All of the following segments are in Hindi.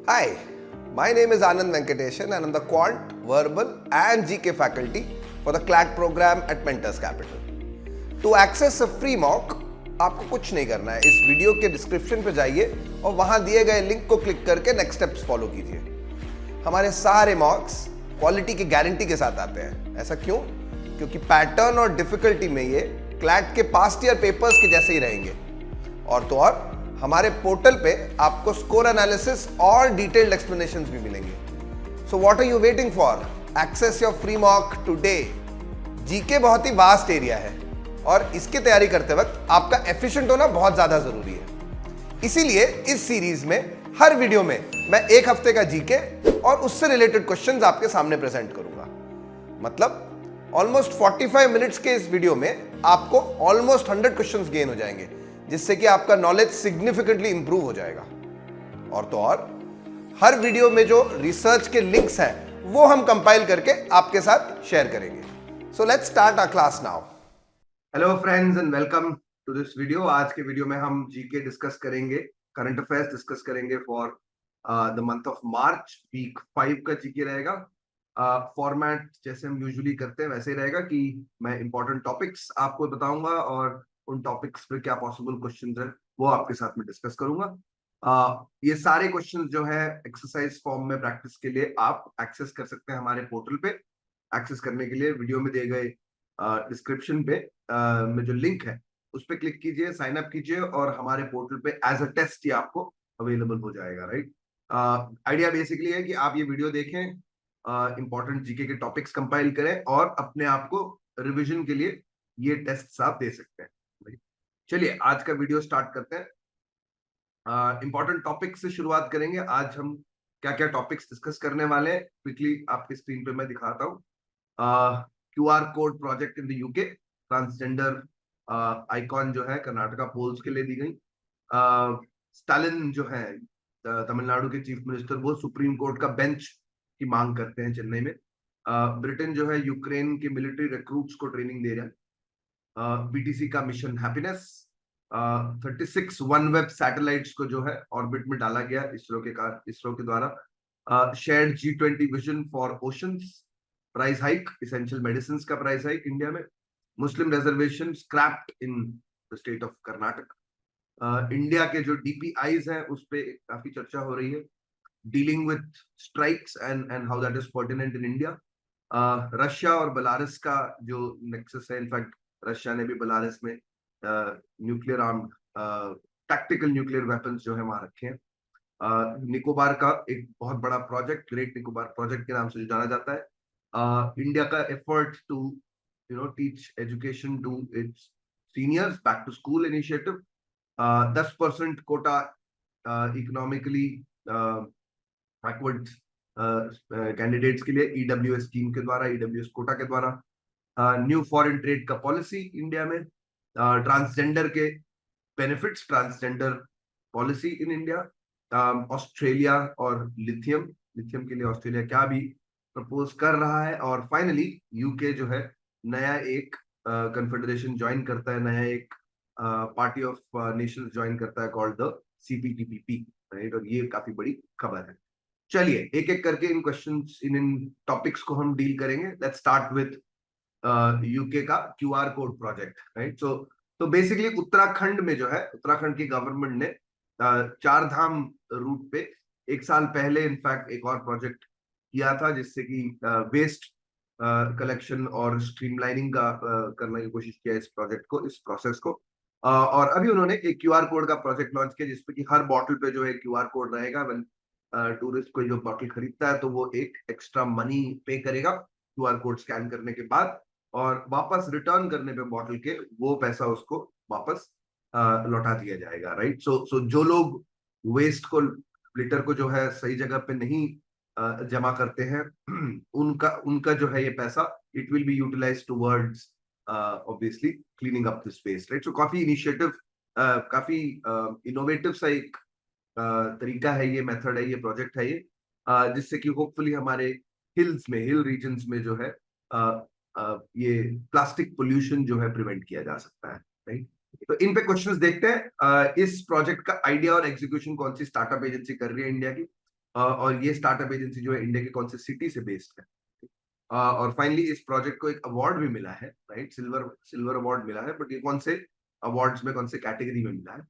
Hi, my name is Anand Venkateshan and I'm the Quant, Verbal and GK faculty for the CLAT program at Mentors Capital. To access a free mock, आपको कुछ नहीं करना है, इस वीडियो के डिस्क्रिप्शन पे जाइए और वहां दिए गए लिंक को क्लिक करके नेक्स्ट स्टेप्स फॉलो कीजिए। हमारे सारे मॉक्स क्वालिटी की गारंटी के साथ आते हैं। ऐसा क्यों? क्योंकि पैटर्न और डिफिकल्टी में ये क्लैट के पास्ट ईयर पेपर्स के जैसे ही रहेंगे। और तो और हमारे पोर्टल पे आपको स्कोर एनालिसिस और डिटेल्ड एक्सप्लेनेशंस भी मिलेंगे। So what are you waiting for? Access your free mock today. GK बहुत ही वास्ट एरिया है और इसकी तैयारी करते वक्त आपका एफिशिएंट होना बहुत ज्यादा जरूरी है। इसीलिए इस सीरीज में हर वीडियो में मैं एक हफ्ते का जीके और उससे रिलेटेड क्वेश्चंस आपके सामने प्रेजेंट करूंगा। मतलब ऑलमोस्ट 45 मिनट्स के इस वीडियो में आपको ऑलमोस्ट 100 क्वेश्चंस गेन हो जाएंगे, जिससे कि आपका नॉलेज सिग्निफिकेंटली इंप्रूव हो जाएगा। और तो और हर वीडियो में जो रिसर्च के लिंक्स हैं वो हम कंपाइल करके आपके साथ शेयर करेंगे। So let's start our class now. Hello friends and welcome to this video. आज के वीडियो में हम जीके डिस्कस करेंगे, करंट अफेयर्स डिस्कस करेंगे for the month of March. Week 5 का जीके रहेगा। फॉर्मेट जैसे हम यूजुअली करते हैं वैसे ही रहेगा कि मैं इंपॉर्टेंट टॉपिक्स आपको बताऊंगा और उन टॉपिक्स पे क्या पॉसिबल क्वेश्चंस हैं वो आपके साथ में डिस्कस करूंगा। ये सारे क्वेश्चंस जो है एक्सरसाइज फॉर्म में प्रैक्टिस के लिए आप एक्सेस कर सकते हैं हमारे पोर्टल पे। एक्सेस करने के लिए वीडियो में दिए गए डिस्क्रिप्शन पे में जो लिंक है उस पर क्लिक कीजिए, साइन अप कीजिए और हमारे पोर्टल पे एज अ टेस्ट ये आपको अवेलेबल हो जाएगा। राइट, आइडिया बेसिकली है कि आप ये वीडियो देखें, इंपॉर्टेंट जीके के टॉपिक्स कंपाइल करें और अपने आप को रिवीजन के लिए ये टेस्ट आप दे सकते हैं। चलिए आज का वीडियो स्टार्ट करते हैं। इंपॉर्टेंट टॉपिक से शुरुआत करेंगे। आज हम क्या क्या टॉपिक्स डिस्कस करने वाले हैं क्विकली आपके स्क्रीन पे मैं दिखाता हूँ। QR code project in the UK, transgender icon जो है कर्नाटका पोल्स के लिए दी गई। स्टालिन जो है तमिलनाडु के चीफ मिनिस्टर, वो सुप्रीम कोर्ट का बेंच की मांग करते हैं चेन्नई में। ब्रिटेन जो है यूक्रेन के मिलिट्री रिक्रूट्स को ट्रेनिंग दे रहा है। बीटीसी का mission happiness, 36 one web satellites को जो है ऑर्बिट में डाला गया इसरो के द्वारा। Shared G20 vision for oceans, price hike, essential medicine का प्राइस हाइक इंडिया में। Muslim reservation scrapped in the state of Karnataka. India के जो DPIs हैं उस पे काफी चर्चा हो रही है। Dealing with strikes and how that is pertinent in India. Russia और बेलारूस का जो नेक्सस है, इनफैक्ट रशिया ने भी बेलारूस में nuclear armed tactical nuclear weapons जो है वहां रखे हैं। निकोबार का एक बहुत बड़ा प्रोजेक्ट, ग्रेट निकोबार प्रोजेक्ट के नाम से जाना जाता है। इंडिया का effort to teach education to its seniors, back to school initiative. 10% quota economically backward candidates के लिए EWS स्कीम के द्वारा, EWS कोटा के द्वारा। न्यू फॉरेन ट्रेड का पॉलिसी इंडिया में। ट्रांसजेंडर के benefits, transgender policy in India. Australia और लिथियम के लिए ऑस्ट्रेलिया क्या भी प्रपोज कर रहा है। और फाइनली यूके जो है नया एक कन्फेडरेशन ज्वाइन करता है, नया एक पार्टी ऑफ नेशंस ज्वाइन करता है कॉल्ड द CPTPP। राइट, और ये काफी बड़ी खबर है। चलिए एक एक करके इन क्वेश्चंस, इन टॉपिक्स को हम डील करेंगे। लेट्स स्टार्ट विद यूके का QR कोड प्रोजेक्ट। राइट, तो बेसिकली उत्तराखंड में जो है, उत्तराखंड की गवर्नमेंट ने चार धाम रूट पे एक साल पहले इनफैक्ट एक और प्रोजेक्ट किया था, जिससे कि वेस्ट कलेक्शन और स्ट्रीमलाइनिंग का करने की कोशिश किया इस प्रोजेक्ट को, इस प्रोसेस को। और अभी उन्होंने एक QR कोड का प्रोजेक्ट लॉन्च किया, जिसपे कि हर बॉटल पे जो है QR कोड रहेगा। टूरिस्ट कोई जो बॉटल खरीदता है तो वो एक एक्स्ट्रा मनी पे करेगा QR कोड स्कैन करने के बाद, और वापस रिटर्न करने पे बॉटल के वो पैसा उसको वापस लौटा दिया जाएगा। राइट, सो जो लोग वेस्ट को, लिटर को जो है सही जगह पे नहीं जमा करते हैं उनका जो है ये पैसा it will be utilised towards obviously cleaning up this waste. Right, so काफी इनिशिएटिव, काफी इनोवेटिव सा एक तरीका है, ये मेथड है, ये प्रोजेक्ट है ये, जिससे कि होपफुली हमारे हिल्स में, हिल रीजन्स में जो है ये प्लास्टिक पोल्यूशन जो है प्रिवेंट किया जा सकता है। राइट, तो इन पे क्वेश्चंस देखते हैं। इस प्रोजेक्ट का आइडिया और एग्जीक्यूशन कौन सी स्टार्टअप एजेंसी कर रही है इंडिया की? और ये स्टार्टअप एजेंसी जो है इंडिया के कौन से सिटी से बेस्ड है। और फाइनली इस प्रोजेक्ट को एक अवार्ड भी मिला है, राइट, सिल्वर सिल्वर अवार्ड मिला है, बट ये कौन से अवार्ड्स में, कौन से कैटेगरी में मिला है।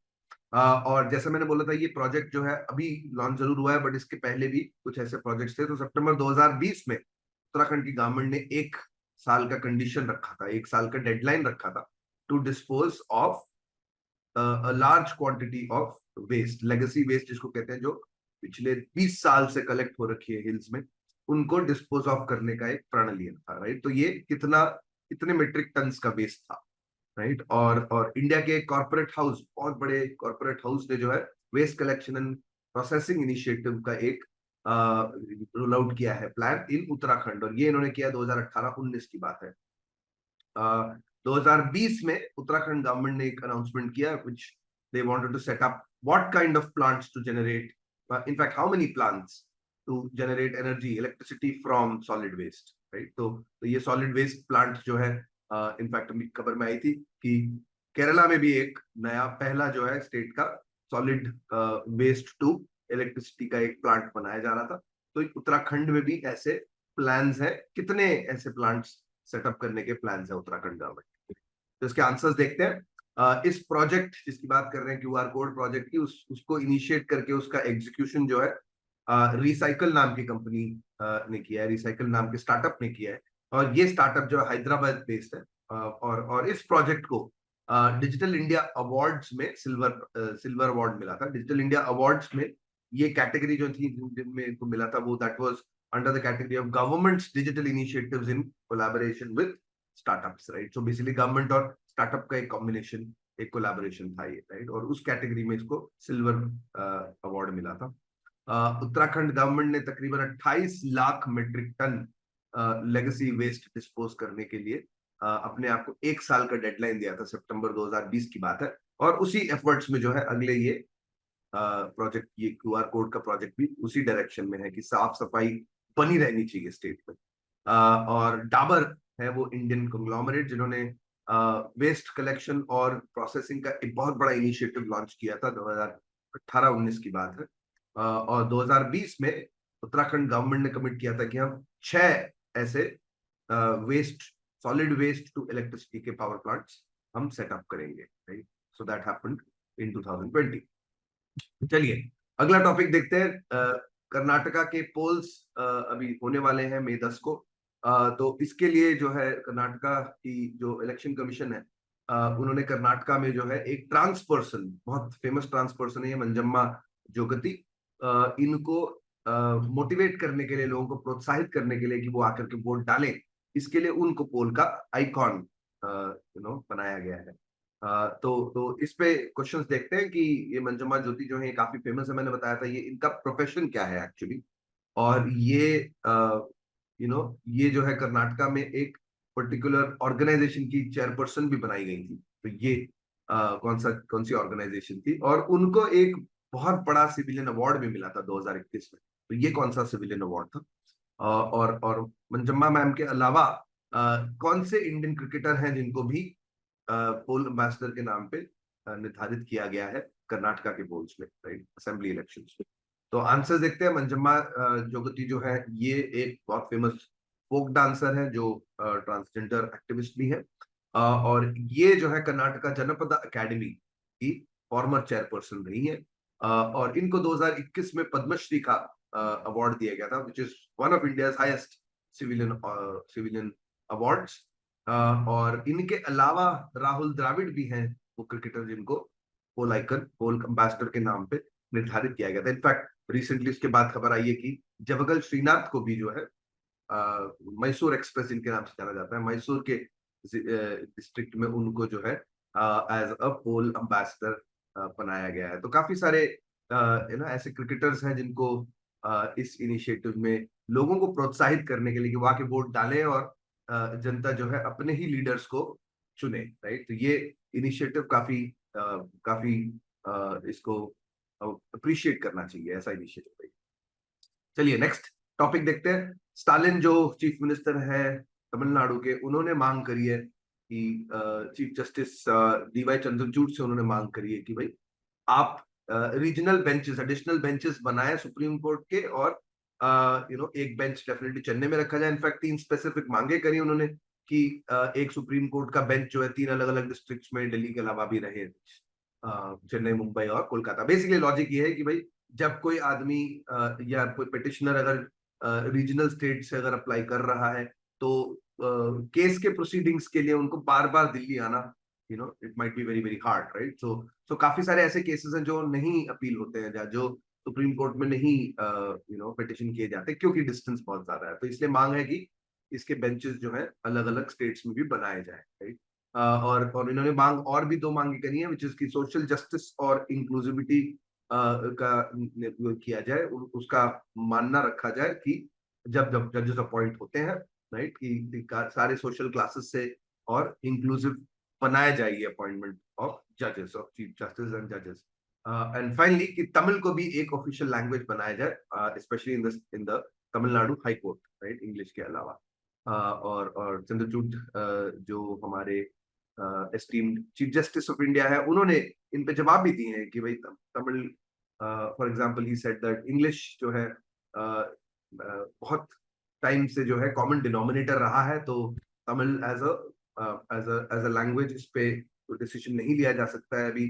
और जैसे मैंने बोला था, ये प्रोजेक्ट जो है अभी लॉन्च जरूर हुआ है, बट इसके पहले भी कुछ ऐसे प्रोजेक्ट्स थे। तो सितंबर 2020 में उत्तराखंड की गवर्नमेंट ने 1 साल का कंडीशन रखा था, 1 साल का डेडलाइन रखा था to dispose of large quantity of waste, legacy waste जिसको कहते हैं, जो पिछले 20 साल से कलेक्ट हो रखी है हिल्स में, उनको डिस्पोज ऑफ करने का एक प्रण लिया था, राइट। तो ये कितने मेट्रिक टन्स का वेस्ट था, राइट। और इंडिया के कॉर्पोरेट हाउस, बहुत बड़े कॉर्पोरेट हाउस ने जो है waste collection and processing initiative का एक रोल आउट किया है प्लान इन उत्तराखंड, और ये इन्होंने किया 2018-19 की बात है। 2020 में उत्तराखंड गवर्नमेंट ने एक अनाउंसमेंट किया which they wanted to set up what kind of plants to generate, in fact how many plants to generate energy electricity from solid waste, right। तो ये solid waste plant जो है, इनफैक्ट खबर में आई थी कि केरला में भी एक नया पहला जो है स्टेट का सॉलिड वेस्ट टू इलेक्ट्रिसिटी का एक प्लांट बनाया जा रहा था। तो उत्तराखंड में भी ऐसे प्लान्स हैं। कितने ऐसे प्लांट्स सेटअप करने के प्लान्स है उत्तराखंड गवर्नमेंट? तो इसके आंसर्स देखते हैं। इस प्रोजेक्ट जिसकी बात कर रहे हैं, क्यूआर कोड प्रोजेक्ट की, उसको इनिशिएट करके उसका एग्जीक्यूशन जो है रिसाइकल नाम की कंपनी ने किया है, रिसाइकल नाम के स्टार्टअप ने किया है। और ये स्टार्टअप जो है हैदराबाद बेस्ड है। और इस प्रोजेक्ट को डिजिटल इंडिया अवार्ड्स में सिल्वर अवार्ड मिला था। डिजिटल इंडिया अवार्ड्स में ये कैटेगरी जो थी जिनमें इनको मिला था, वो that was under the category of governments digital initiatives in collaboration with startups, right. So basically government और स्टार्टअप का एक कॉम्बिनेशन, एक कोलैबोरेशन था ये, राइट। और उस कैटेगरी में इसको सिल्वर अवार्ड मिला था। उत्तराखंड गवर्नमेंट ने तकरीबन 28 lakh metric ton legacy waste dispose करने के लिए अपने आप को 1 साल का डेडलाइन दिया था। सितंबर 2020 की बात है। और उसी एफर्ट्स में जो है अगले ये प्रोजेक्ट, ये क्यूआर कोड का प्रोजेक्ट भी उसी डायरेक्शन में है कि साफ सफाई बनी रहनी चाहिए स्टेट में। और डाबर है वो इंडियन कंग्लोमरेट जिन्होंने वेस्ट कलेक्शन और प्रोसेसिंग का एक बहुत बड़ा इनिशिएटिव लॉन्च किया था। 2018-19 की बात है। और 2020 में उत्तराखंड गवर्नमेंट ने कमिट किया था कि हम 6 ऐसे waste, solid waste to electricity के पावर प्लांट्स हम सेटअप करेंगे, right. So that happened in 2020। चलिए अगला टॉपिक देखते हैं। कर्नाटका के पोल्स अभी होने वाले हैं मई 10 को। तो इसके लिए जो है कर्नाटका की जो इलेक्शन कमीशन है, उन्होंने कर्नाटका में जो है एक ट्रांस पर्सन, बहुत फेमस ट्रांस पर्सन है ये, मंजम्मा जोगति, इनको मोटिवेट करने के लिए, लोगों को प्रोत्साहित करने के लिए कि वो आकर के वोट डालें, इसके लिए उनको पोल का आइकॉन बनाया गया है। तो इस पे क्वेश्चंस देखते हैं कि ये मंजम्मा ज्योति जो है काफी फेमस है। मैंने बताया था ये इनका प्रोफेशन क्या है एक्चुअली। और ये ये जो है कर्नाटका में एक पर्टिकुलर ऑर्गेनाइजेशन की चेयरपर्सन भी बनाई गई थी। तो ये कौन सी ऑर्गेनाइजेशन थी, और उनको एक बहुत बड़ा सिविलियन अवार्ड भी मिला था 2021 में। तो ये कौन सा सिविलियन अवार्ड था? और मंजम्मा मैम के अलावा कौन से इंडियन क्रिकेटर हैं जिनको भी पोल एम्बेसडर के नाम पे निर्धारित किया गया है कर्नाटका के पोल्स में, राइट, असेंबली इलेक्शंस में? तो आंसर देखते हैं। मंजम्मा जोगति जो है ये एक बहुत फेमस फोक डांसर है जो ट्रांसजेंडर एक्टिविस्ट भी है। और ये जो है कर्नाटका जनपद अकेडमी की फॉर्मर चेयरपर्सन रही है। और इनको 2021 में पद्मश्री का अवार्ड दिया गया था, which is one of India's highest civilian awards. और इनके अलावा राहुल द्रविड़ भी हैं वो क्रिकेटर जिनको पोल आइकन, पोल एम्बेसडर के नाम पे निर्धारित किया गया था। इनफैक्ट रिसेंटली इसके बाद खबर आई है कि जबगल श्रीनाथ को भी जो है मैसूर एक्सप्रेस इनके नाम से जाना जाता है, मैसूर के डिस्ट्रिक्ट में उनको जो है एज अ पोल एम्बेसडर बनाया गया है। तो काफी सारे ऐसे क्रिकेटर्स हैं जिनको इस इनिशिएटिव में लोगों को प्रोत्साहित करने के लिए कि वो आके वोट डालें और जनता जो है अपने ही लीडर्स को चुने, राइट। तो ये इनिशिएटिव काफी इसको अप्रिशिएट करना चाहिए, ऐसा इनिशिएटिव है। चलिए नेक्स्ट टॉपिक देखते हैं। स्टालिन जो चीफ मिनिस्टर है तमिलनाडु के, उन्होंने मांग करी है कि चीफ जस्टिस डीवाई चंद्रचूड़ से उन्होंने मांग करी है कि भाई आप रीजनल बेंचेस, एडिशनल बेंचेस बनाए सुप्रीम कोर्ट के, और एक बेंच डेफिनेटली चेन्नई में रखा जाए। इनफैक्ट 3 स्पेसिफिक मांगे करी उन्होंने कि एक सुप्रीम कोर्ट का बेंच जो है 3 अलग अलग डिस्ट्रिक्ट्स में दिल्ली के अलावा भी रहे, चेन्नई, मुंबई और कोलकाता। बेसिकली लॉजिक ये है कि भाई जब कोई आदमी या कोई पिटिशनर अगर रीजनल स्टेट से अगर अप्लाई कर रहा है, तो केस के प्रोसीडिंग्स के लिए उनको बार बार दिल्ली आना, it might be very very hard, right? So काफी सारे ऐसे केसेस हैं जो नहीं अपील होते हैं, जो सुप्रीम कोर्ट में नहीं पिटिशन किए जाते, क्योंकि डिस्टेंस बहुत ज्यादा है। तो इसलिए मांग है कि इसके बेंचेस जो है अलग अलग स्टेट्स में भी बनाए जाए, राइट? और इन्होंने मांग और भी 2 मांगे करी है, विच इज की सोशल जस्टिस और इंक्लूसिविटी का किया जाए, उसका मानना रखा जाए कि जब जब जजेस अपॉइंट होते हैं, राइट, कि सारे सोशल क्लासेस से और इंक्लूसिव बनाया जाए ये अपॉइंटमेंट ऑफ जजेस, ऑफ चीफ जस्टिस एंड जजेस। एंड फाइनली कि तमिल को भी एक ऑफिशियल लैंग्वेज बनाया जाए, specially in the Tamil Nadu high court, right, English के अलावा। और चंद्रचूड जो हमारे esteemed chief justice of India है, उन्होंने इन पे जवाब भी दिए हैं कि भाई Tamil, for example he said that English जो है बहुत टाइम से जो है कॉमन डिनोमिनेटर रहा है, तो तमिल एज अ लैंग्वेज इस पे कोई डिसीजन नहीं लिया जा सकता है अभी।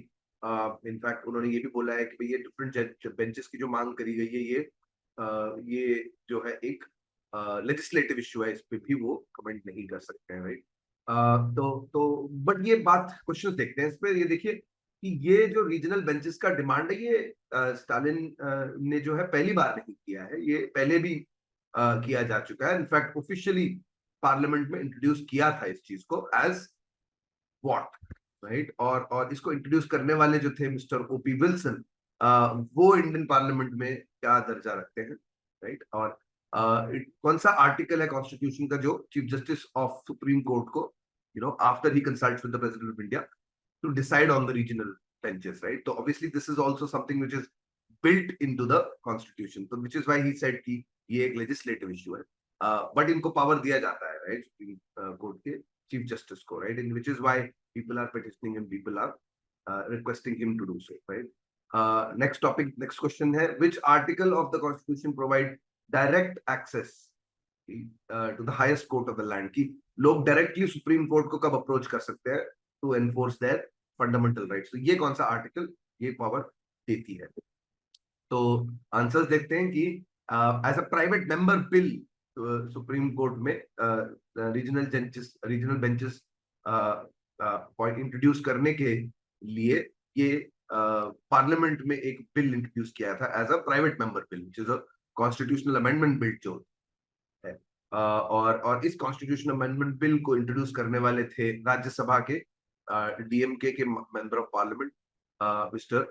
इनफैक्ट उन्होंने ये भी बोला है कि भाई ये डिफरेंट बेंचेस की जो मांग करी गई है, ये जो है एक लेजिस्लेटिव इशू है, इस पे भी वो कमेंट नहीं कर सकते हैं, राइट? तो बट ये बात क्वेश्चंस देखते हैं इस पे। ये देखिए कि ये जो रीजनल बेंचेस का डिमांड है, ये स्टालिन ने जो है पहली बार नहीं किया है, ये पहले भी किया जा चुका है। इनफैक्ट ऑफिशियली पार्लियामेंट में इंट्रोड्यूस किया था इस चीज को एज व्हाट, राइट? और इसको इंट्रोड्यूस करने वाले जो थे मिस्टर ओपी विल्सन, वो इंडियन पार्लियामेंट में क्या दर्जा रखते हैं, राइट? और कौन सा आर्टिकल है कॉन्स्टिट्यूशन का जो chief justice of supreme court को, आफ्टर ही consults with the president of India to decide on the regional benches, right? So obviously this is also something which is built into the constitution, so which is why he said कि ये एक legislative issue है, but इनको power दिया जाता है, right, Supreme Court के chief justice को, right, and which is why people are petitioning and people are requesting him to do so, right? Next topic, next question है, which article of the constitution provide direct access to the highest court of the land, कि लोग डायरेक्टली सुप्रीम कोर्ट को कब अप्रोच कर सकते हैं to enforce their fundamental rights? तो ये कौन सा आर्टिकल ये पावर देती है? तो आंसर्स देखते हैं कि as a private member bill Supreme Court में रीजनल बेंचेस पॉइंट इंट्रोड्यूस करने के लिए ये पार्लियामेंट में एक बिल इंट्रोड्यूस किया था as a private member bill, which is a constitutional amendment bill जो है। और इस कॉन्स्टिट्यूशन अमेंडमेंट बिल को इंट्रोड्यूस करने वाले थे राज्यसभा के डीएमके के member of parliament mister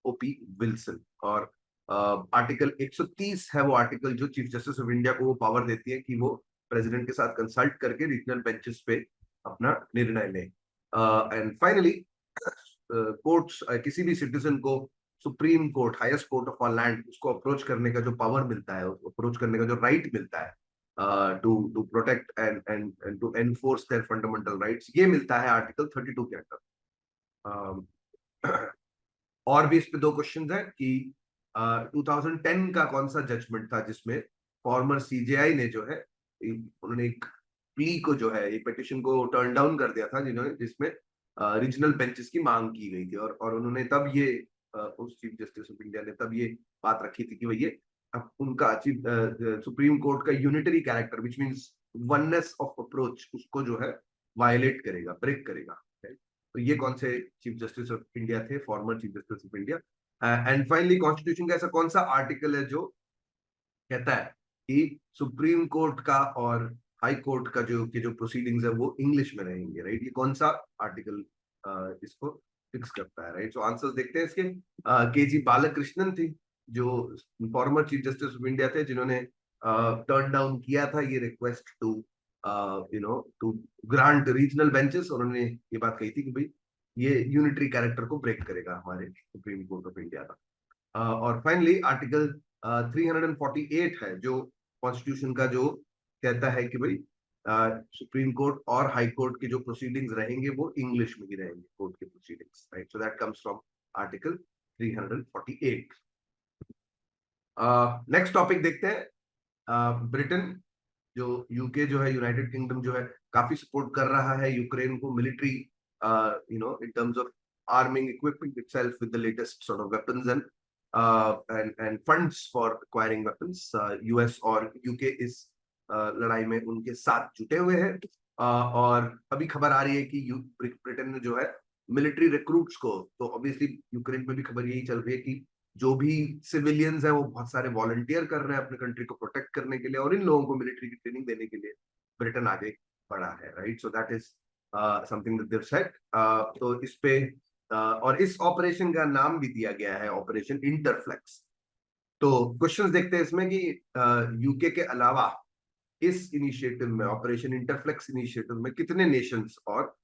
OP Wilson. और आर्टिकल 130 है वो आर्टिकल जो चीफ जस्टिस ऑफ इंडिया को वो पावर देती है कि वो प्रेसिडेंट के साथ कंसल्ट करके रीजनल बेंचेस पे अपना निर्णय लें। एंड फाइनली कोर्ट्स किसी भी सिटीजन को Supreme Court, highest court of our land, उसको अप्रोच करने का जो पावर मिलता है, अप्रोच करने का जो राइट मिलता है to protect and to enforce their fundamental rights, ये मिलता है आर्टिकल 32 के अंदर। और भी इस पे 2 क्वेश्चंस हैं कि 2010 का कौन सा जजमेंट था जिसमें फॉर्मर सीजेआई ने जो है उन्होंने एक प्ली को जो है, एक पिटिशन को टर्न डाउन कर दिया था, जिसमें रीजनल बेंचेस की मांग की गई थी, और उन्होंने तब ये उस चीफ जस्टिस ऑफ इंडिया ने तब ये बात रखी थी कि भाई ये उनका सुप्रीम कोर्ट का unitary character, which means oneness of approach, उसको जो है वायलेट करेगा, ब्रेक करेगा। तो ये कौन से चीफ जस्टिस ऑफ इंडिया थे, farmer chief justice of India? And finally constitution का ऐसा कौन सा आर्टिकल है जो कहता है कि सुप्रीम कोर्ट का और हाई कोर्ट का जो प्रोसीडिंग्स है वो इंग्लिश में रहेंगे, राइट? ये कौन सा आर्टिकल इसको फिक्स करता है, राइट? सो आंसर्स देखते हैं इसके। के जी बालकृष्णन थी जो former chief justice of India थे, जिन्होंने टर्न डाउन किया था ये request to to grant regional benches, और उन्होंने ये बात कही थी कि भाई ये यूनिटरी कैरेक्टर को ब्रेक करेगा हमारे सुप्रीम कोर्ट ऑफ इंडिया का। और फाइनली आर्टिकल 348 है जो कॉन्स्टिट्यूशन का, जो कहता है कि भाई सुप्रीम कोर्ट और हाई कोर्ट के जो प्रोसीडिंग्स रहेंगे वो इंग्लिश में ही रहेंगे, कोर्ट के proceedings, right? So that comes from article 348। Next topic देखते हैं। ब्रिटेन, जो यूके जो है, यूनाइटेड किंगडम जो है, काफी सपोर्ट कर रहा है यूक्रेन को military, in terms of arming, equipping itself with the latest sort of weapons and funds for acquiring weapons. US और UK इस लड़ाई में उनके साथ जुटे हुए हैं। और अभी खबर आ रही है कि ब्रिटेन ने जो है मिलिट्री रिक्रूट्स को, तो ऑब्वियसली यूक्रेन में भी खबर यही चल रही है कि जो भी सिविलियंस हैं वो बहुत सारे वॉलंटियर कर रहे हैं अपने कंट्री को प्रोटेक्ट करने के लिए, और इन लोगों को मिलिट्री की ट्रेनिंग देने के लिए ब्रिटेन आगे बढ़ा है, right? So that is something that they have said. तो इस पे और इस ऑपरेशन का नाम भी दिया गया है ऑपरेशन इंटरफ्लेक्स। तो क्वेश्चंस देखते हैं इसमें कि यूके के अलावा इस इनिशिएटिव में, ऑपरेशन इंटरफ्लेक्स इनिशिएटिव में कितने नेशंस और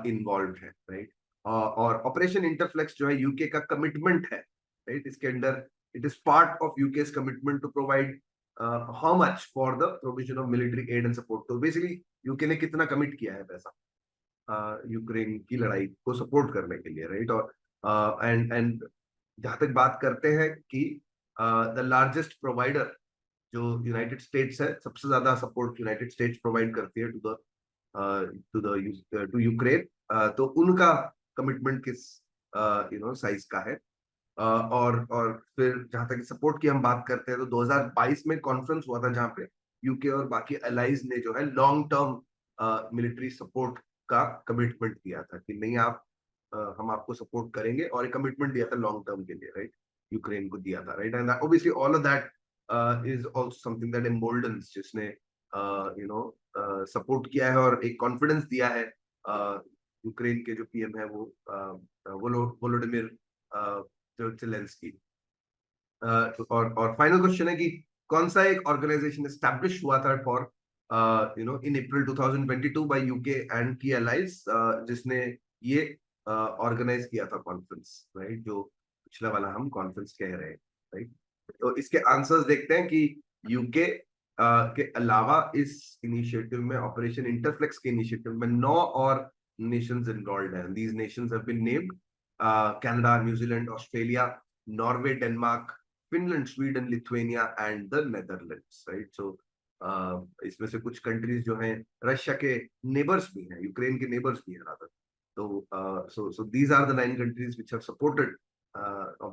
इन्वॉल्व है, राइट? और ऑपरेशन इंटरफ्लेक्स जो है यूके का कमिटमेंट है, राइट? इसके अंदर it is part of UK's commitment to provide how much for the provision of military aid and support. तो बेसिकली यूके ने कितना कमिट किया है पैसा यूक्रेन की लड़ाई को सपोर्ट करने के लिए, राइट? और एंड जहां तक बात करते हैं कि द लार्जेस्ट प्रोवाइडर जो यूनाइटेड स्टेट्स है, सबसे ज्यादा सपोर्ट यूनाइटेड स्टेट्स प्रोवाइड करती है टू यूक्रेन। तो उनका कमिटमेंट किस साइज का है? और फिर जहां तक सपोर्ट की हम बात करते हैं तो 2022 में कॉन्फ्रेंस हुआ था जहां पे यूके और बाकी अलाइज ने जो है लॉन्ग टर्म मिलिट्री सपोर्ट का कमिटमेंट दिया था कि नहीं आप हम आपको सपोर्ट करेंगे, और एक कमिटमेंट दिया था लॉन्ग टर्म के लिए, राइट? यूक्रेन को दिया था, right? And obviously all of that is also something that emboldens, जिसने सपोर्ट किया है और एक कॉन्फिडेंस दिया है यूक्रेन के जो पीएम है वो वोलोडिमिर जेलेंस्की। और फाइनल क्वेश्चन है कि कौन सा एक ऑर्गेनाइजेशन एस्टैब्लिश हुआ था for in April 2022 by UK and की अलाइज, जिसने ये ऑर्गेनाइज किया था कॉन्फ्रेंस, राइट? जो पिछला वाला हम कॉन्फ्रेंस कह रहे हैं, राइट? तो इसके आंसर्स देखते हैं कि यूके के अलावा इस इनिशिएटिव में, ऑपरेशन इंटरफ्लेक्स के इनिशिएटिव में 9 और नेशंस इन्वॉल्व हैं। These nations have been named Canada, New Zealand, Australia, Norway, Denmark, Finland, Sweden, Lithuania and the Netherlands, right? So इसमें से कुछ कंट्रीज जो हैं रशिया के नेबर्स भी हैं, यूक्रेन के नेबर्स भी हैं रादर। तो so these are the 9 countries which have supported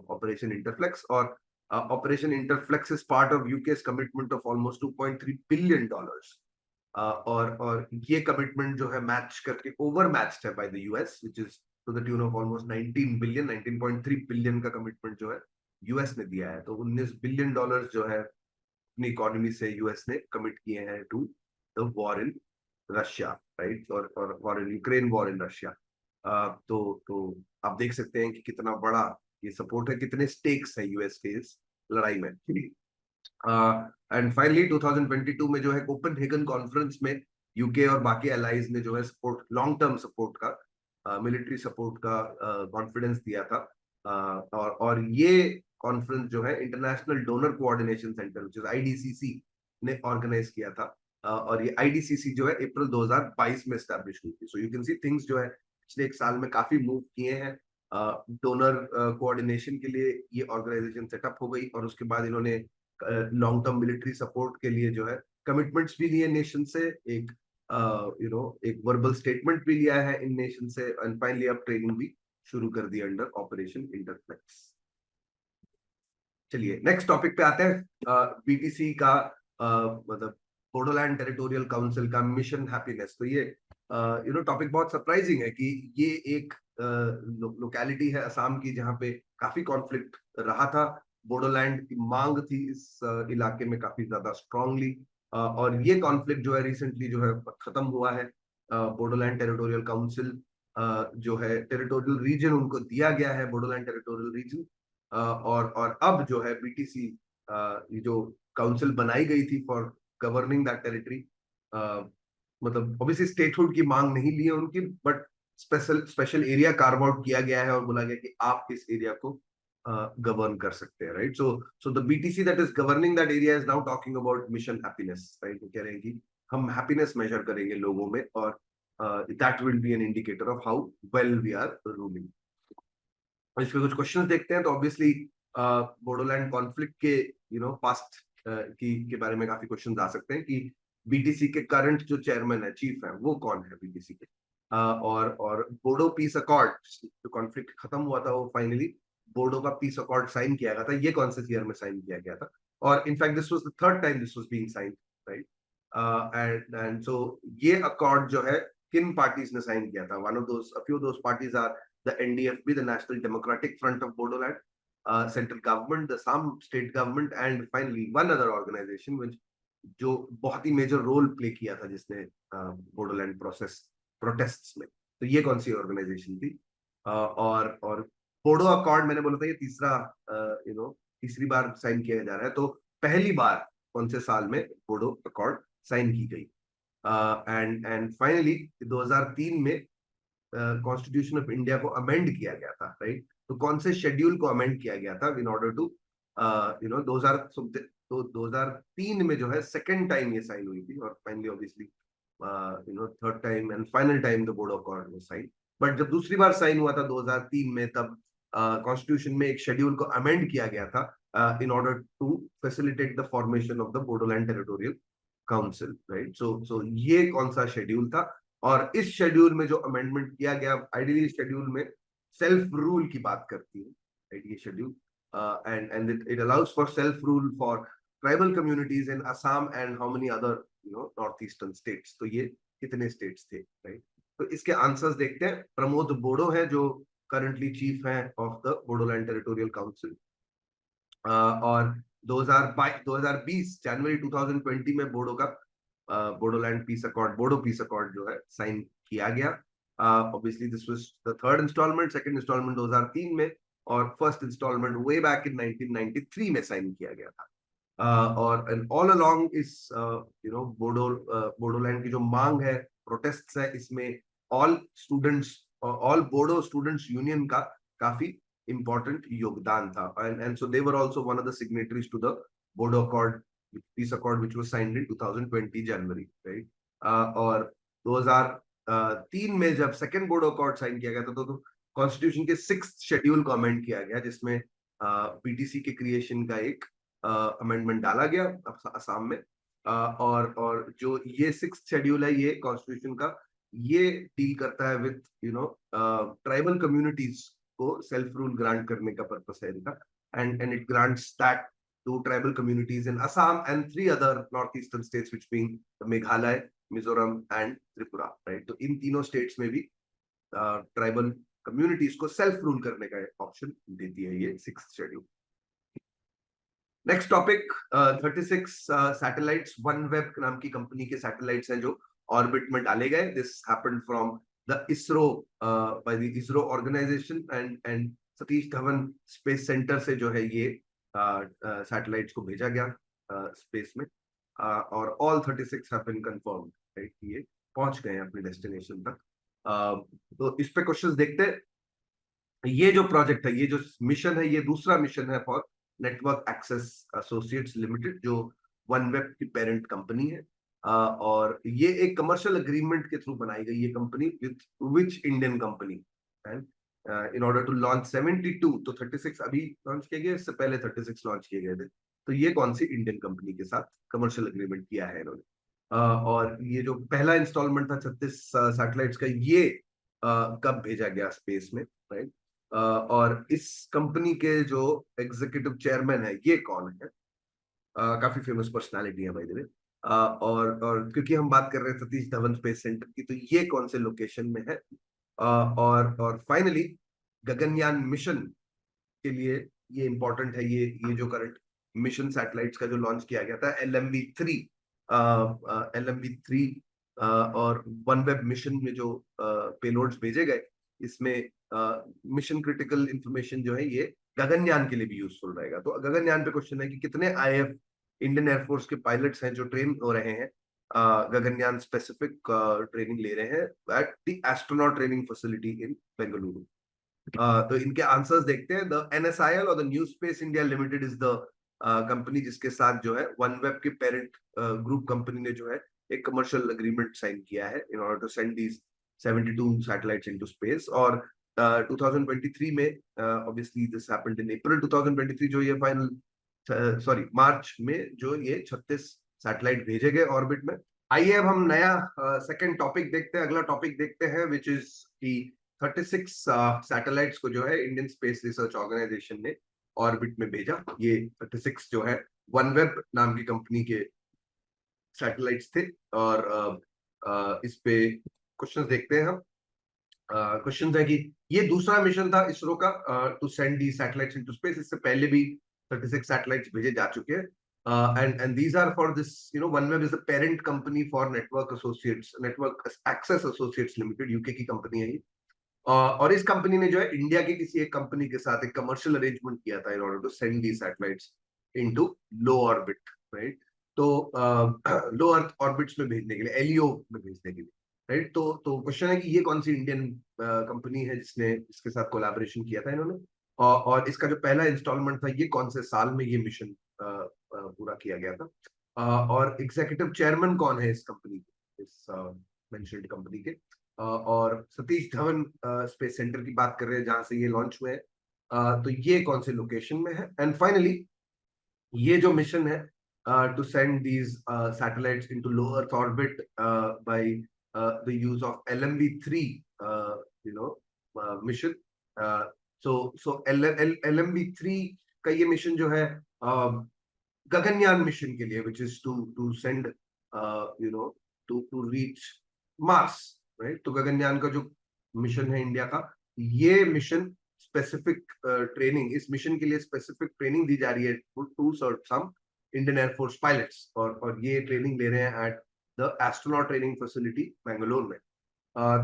Operation Interflex, और Operation Interflex is part of UK's commitment of almost $2.3 billion. और ये कमिटमेंट जो है मैच करके ओवर मैच्ड है by the US, which is to the tune of almost 19 billion, 19.3 billion का कमिटमेंट जो है यूएस ने दिया है। तो $19 बिलियन जो है अपनी इकोनॉमी से यूएस ने कमिट किए हैं to the war in Russia, right? और war in Ukraine, war in Russia. तो आप देख सकते हैं कि कितना बड़ा ये सपोर्ट है, कितने स्टेक्स है यूएस के इस लड़ाई में। एंड फाइनली 2022 में जो है कोपेनहेगन कॉन्फ्रेंस में यूके और बाकी अलाइज ने जो है सपोर्ट, लॉन्ग टर्म सपोर्ट का, मिलिट्री सपोर्ट का कॉन्फिडेंस दिया था। और ये कॉन्फ्रेंस जो है इंटरनेशनल डोनर कोऑर्डिनेशन सेंटर, जो आईडीसीसी ने ऑर्गेनाइज किया था। और ये आईडीसीसी जो है अप्रैल 2022 में एस्टैब्लिश हुई थी। सो यू कैन सी थिंग्स जो है पिछले एक साल में काफी मूव किए हैं। डोनर कोऑर्डिनेशन के लिए ये ऑर्गेनाइजेशन सेटअप हो गई, और उसके बाद इन्होंने लॉन्ग टर्म मिलिट्री सपोर्ट के लिए जो है कमिटमेंट्स भी लिए नेशन से, एक एक वर्बल स्टेटमेंट भी लिया है इन नेशन से, एंड फाइनली अब ट्रेनिंग भी शुरू कर दी अंडर ऑपरेशन इंटरफ्लेक्स। चलिए नेक्स्ट टॉपिक पे आते हैं। बीटीसी का मतलब बोडोलैंड टेरिटोरियल काउंसिल का मिशन हैप्पीनेस। तो ये टॉपिक बहुत सरप्राइजिंग है कि ये एक लोकेलिटी है असम की जहाँ पे काफी कॉन्फ्लिक्ट रहा था। बोडोलैंड की मांग थी इस इलाके में काफी ज्यादा स्ट्रांगली, और ये कॉन्फ्लिक्ट जो है रिसेंटली जो है खत्म हुआ है। बोडोलैंड टेरिटोरियल काउंसिल जो है टेरिटोरियल रीजन उनको दिया गया है, बोडोलैंड टेरिटोरियल रीजन। और अब जो है बीटीसी जो काउंसिल बनाई गई थी फॉर गवर्निंग दैट टेरिटरी, मतलब ऑब्वियसली स्टेटहुड की मांग नहीं ली है उनकी, but special area carve out किया गया है और बोला गया कि आप इस एरिया को गवर्न कर सकते हैं, right? So the BTC that is governing that area is now talking about mission happiness, right? वो कह रहे हैं कि हम हैप्पीनेस मेजर करेंगे लोगों में, और that will be an indicator of how well we are ruling. इस पे कुछ क्वेश्चंस देखते हैं। तो ऑब्वियसली बोडोलैंड कॉन्फ्लिक्ट के पास्ट के बारे में काफी क्वेश्चंस आ सकते हैं कि बीटीसी के करंट जो चेयरमैन है, चीफ है, वो कौन है बीटीसी के। और बोडो पीस अकॉर्ड, जो कॉन्फ्लिक्ट खत्म हुआ था, वो फाइनली बोडो का पीस अकॉर्ड साइन किया गया था। ये कौन से ईयर में साइन किया गया था? और in fact this was the third time this was being sign, right? And so ये अकॉर्ड जो है किन पार्टीज ने साइन किया था? One of those, a few of those parties are the NDFB, the National Democratic Front of Bodoland, central government, the Assam state government, and finally one other organization which जो बहुत ही मेजर रोल प्ले किया था जिसने बोडोलैंड प्रोटेस्ट्स में। तो ये कौन सी ऑर्गेनाइजेशन थी? और बोडो अकॉर्ड, मैंने बोला था ये तीसरा तीसरी बार साइन किया जा रहा है। तो पहली बार कौन से साल में बोडो अकॉर्ड साइन की गई? एंड फाइनली 2003 में कॉन्स्टिट्यूशन ऑफ इंडिया को अमेंड किया गया था, राइट? तो कौन से शेड्यूल को अमेंड किया गया था इन ऑर्डर टू 2003 में जो है सेकेंड टाइम ये साइन हुई थी, और finally obviously third time and final time the board of accord was sign. But जब दूसरी बार साइन हुआ था 2003 में, तब कॉन्स्टिट्यूशन में एक शेड्यूल को अमेंड किया गया था in order to facilitate the formation of the Bodoland territorial council, right? So ये कौन सा शेड्यूल था? और इस शेड्यूल में जो अमेंडमेंट किया गया, आइडियली शेड्यूल में सेल्फ रूल की बात करती है, राइट? ये schedule and it allows for self rule for tribal communities in Assam and how many other north eastern states. तो ये कितने स्टेट्स थे, राइट? तो इसके आंसर्स देखते हैं। प्रमोद बोडो है जो करंटली चीफ है of the Bodoland territorial council. और 2020 जनवरी 2020 में बोडो का Bodoland peace accord, Bodo peace accord जो है साइन किया गया। Obviously this was the third instalment, second instalment 2003 में, और first instalment way back in 1993 में साइन किया गया था। और ऑल अलोंग इस बोडोलैंड की जो मांग है, प्रोटेस्ट है, इसमें all students, all Bodo students union का काफी important योगदान था, and so they were also one of the signatories to the Bodo Accord, peace accord, which was signed in 2020 January, right? और 2003 में जब सेकेंड बोडो अकॉर्ड साइन किया गया था, तो कॉन्स्टिट्यूशन के 6th शेड्यूल को अमेंड किया गया, जिसमें पीटीसी के क्रिएशन का एक अमेंडमेंट डाला गया असम में। और जो ये 6th शेड्यूल है, ये कॉन्स्टिट्यूशन का, ये डील करता है विद ट्राइबल कम्युनिटीज को सेल्फ रूल ग्रांट करने का पर्पस है इनका, and it grants that to tribal communities in Assam and 3 other north eastern states which being Meghalaya, Mizoram and Tripura, right? तो इन तीनों स्टेट्स में भी ट्राइबल कम्युनिटीज को सेल्फ रूल करने का ऑप्शन देती है ये 6th schedule. Next topic, 36 satellites, one web नाम की कंपनी के सैटेलाइट्स हैं जो ऑर्बिट में डाले गए। This happened from the ISRO, by the ISRO organization, and Satish Dhawan space centre से जो है ये सैटेलाइट्स को भेजा गया स्पेस में, और all 36 have been confirmed, right? ये पहुंच गए हैं अपने डेस्टिनेशन तक। तो इस पे क्वेश्चंस देखते हैं। ये जो प्रोजेक्ट है, ये जो मिशन है, ये दूसरा मिशन है for network access associates limited, जो OneWeb की पेरेंट कंपनी है। और ये एक कमर्शियल एग्रीमेंट के थ्रू बनाई गई ये company with which Indian company, and in order to launch 72, तो 36 अभी लॉन्च किए गए, इससे पहले 36 लॉन्च किए गए थे। तो ये कौन सी इंडियन कंपनी के साथ कमर्शियल एग्रीमेंट किया है इन्होंने? और ये जो पहला इंस्टॉलमेंट था 36 सैटेलाइट्स का, ये कब भेजा गया स्पेस में, राइट? और इस कंपनी के जो एग्जीक्यूटिव चेयरमैन है, ये कौन है? काफी फेमस पर्सनालिटी है बाय द वे। और क्योंकि हम बात कर रहे हैं सतीश धवन स्पेस सेंटर की, तो ये कौन से लोकेशन में है? और फाइनली गगनयान मिशन के लिए ये इंपॉर्टेंट है, ये जो करंट मिशन सैटेलाइट्स का जो लॉन्च किया गया था, LMV3, LMV3 और OneWeb मिशन में जो पेलोड्स भेजे गए, इसमें मिशन क्रिटिकल इंफॉर्मेशन जो है ये गगनयान के लिए भी यूजफुल रहेगा। तो गगनयान पे क्वेश्चन है कि कितने IF इंडियन एयरफोर्स के पायलट्स हैं जो ट्रेन हो रहे हैं, गगनयान स्पेसिफिक ट्रेनिंग ले रहे हैं at the astronaut training facility in Bengaluru. तो इनके आंसर्स देखते हैं। द NSIL और the new Space India limited is the company जिसके साथ जो है OneWeb के पेरेंट ग्रुप कंपनी ने जो है एक कमर्शियल एग्रीमेंट साइन किया है in order to send these 72 satellites into space. और 2023 में obviously this happened in April 2023, जो ये फाइनल मार्च में जो ये 36 सैटेलाइट भेजे गए ऑर्बिट में। आइए अब हम नया सेकंड टॉपिक देखते हैं, अगला टॉपिक देखते हैं, विच इज की 36 सैटेलाइट्स को जो है इंडियन स्पेस रिसर्च ऑर्गेनाइजेशन ने ऑर्बिट में भेजा। ये 36 जो है वनवेब नाम की कंपनी के सैटेलाइट्स थे। और इस पे क्वेश्चंस देखते हैं हम। क्वेश्चन है कि ये दूसरा मिशन था इसरो का to send the satellites into space. इससे पहले भी 36 सैटेलाइट्स भेजे जा चुके हैं। And these are for this, you know, OneWeb is the parent company for network access associates limited, UK की कंपनी है ये। और इस कंपनी ने जो है इंडिया के किसी एक कंपनी के साथ एक कमर्शियल अरेंजमेंट किया था in order to send the satellites into low orbit, right. तो लो अर्थ ऑर्बिट्स में भेजने के लिए, एलईओ में भेजने के लिए, राइट। तो क्वेश्चन है कि ये कौन सी इंडियन कंपनी है जिसने इसके साथ कोलैबोरेशन किया था इन्होंने, और इसका जो पहला इंस्टॉलमेंट था ये कौन से साल में ये मिशन पूरा किया गया था, और एग्जीक्यूटिव चेयरमैन कौन है इस कंपनी के, इस मेंशन्ड कंपनी के। और सतीश धवन स्पेस सेंटर की बात कर रहे हैं जहां से ये लॉन्च हुए हैं, तो ये कौन से लोकेशन में है। एंड फाइनली ये जो मिशन है to send these satellites into low Earth orbit by the use of LMV3, you know, mission. So LMV3 का ये मिशन जो है गगनयान मिशन के लिए, which is to send, you know, to reach Mars, right? तो गगनयान का जो मिशन है इंडिया का, ये मिशन स्पेसिफिक ट्रेनिंग, इस मिशन के लिए स्पेसिफिक ट्रेनिंग दी जा रही है to some Indian air force pilots, और ये ट्रेनिंग ले रहे हैं at the astronaut training facility Bangalore में।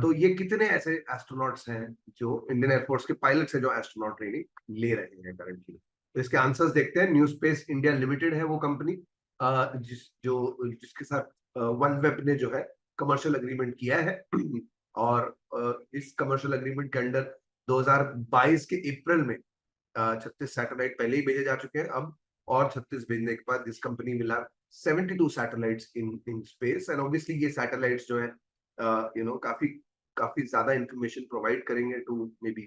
तो ये कितने ऐसे एस्ट्रोनॉट्स हैं जो इंडियन एयरफोर्स के पायलट्स हैं जो एस्ट्रोनॉट ट्रेनिंग ले रहे हैं करंटली, तो इसके आंसर्स देखते हैं। न्यू स्पेस इंडिया लिमिटेड है वो कंपनी जिसके साथ OneWeb ने जो है कमर्शियल अग्रीमेंट किया है। और इस कमर्शियल अग्रीमेंट के अंडर 2022 के अप्रैल में 36 सैटेलाइट पहले ही भेजे जा चुके हैं अब, और 36 भेजने के बाद this company will have 72 satellites in space. And obviously ये सैटेलाइट्स जो है यू नो काफी ज्यादा इंफॉर्मेशन प्रोवाइड करेंगे to maybe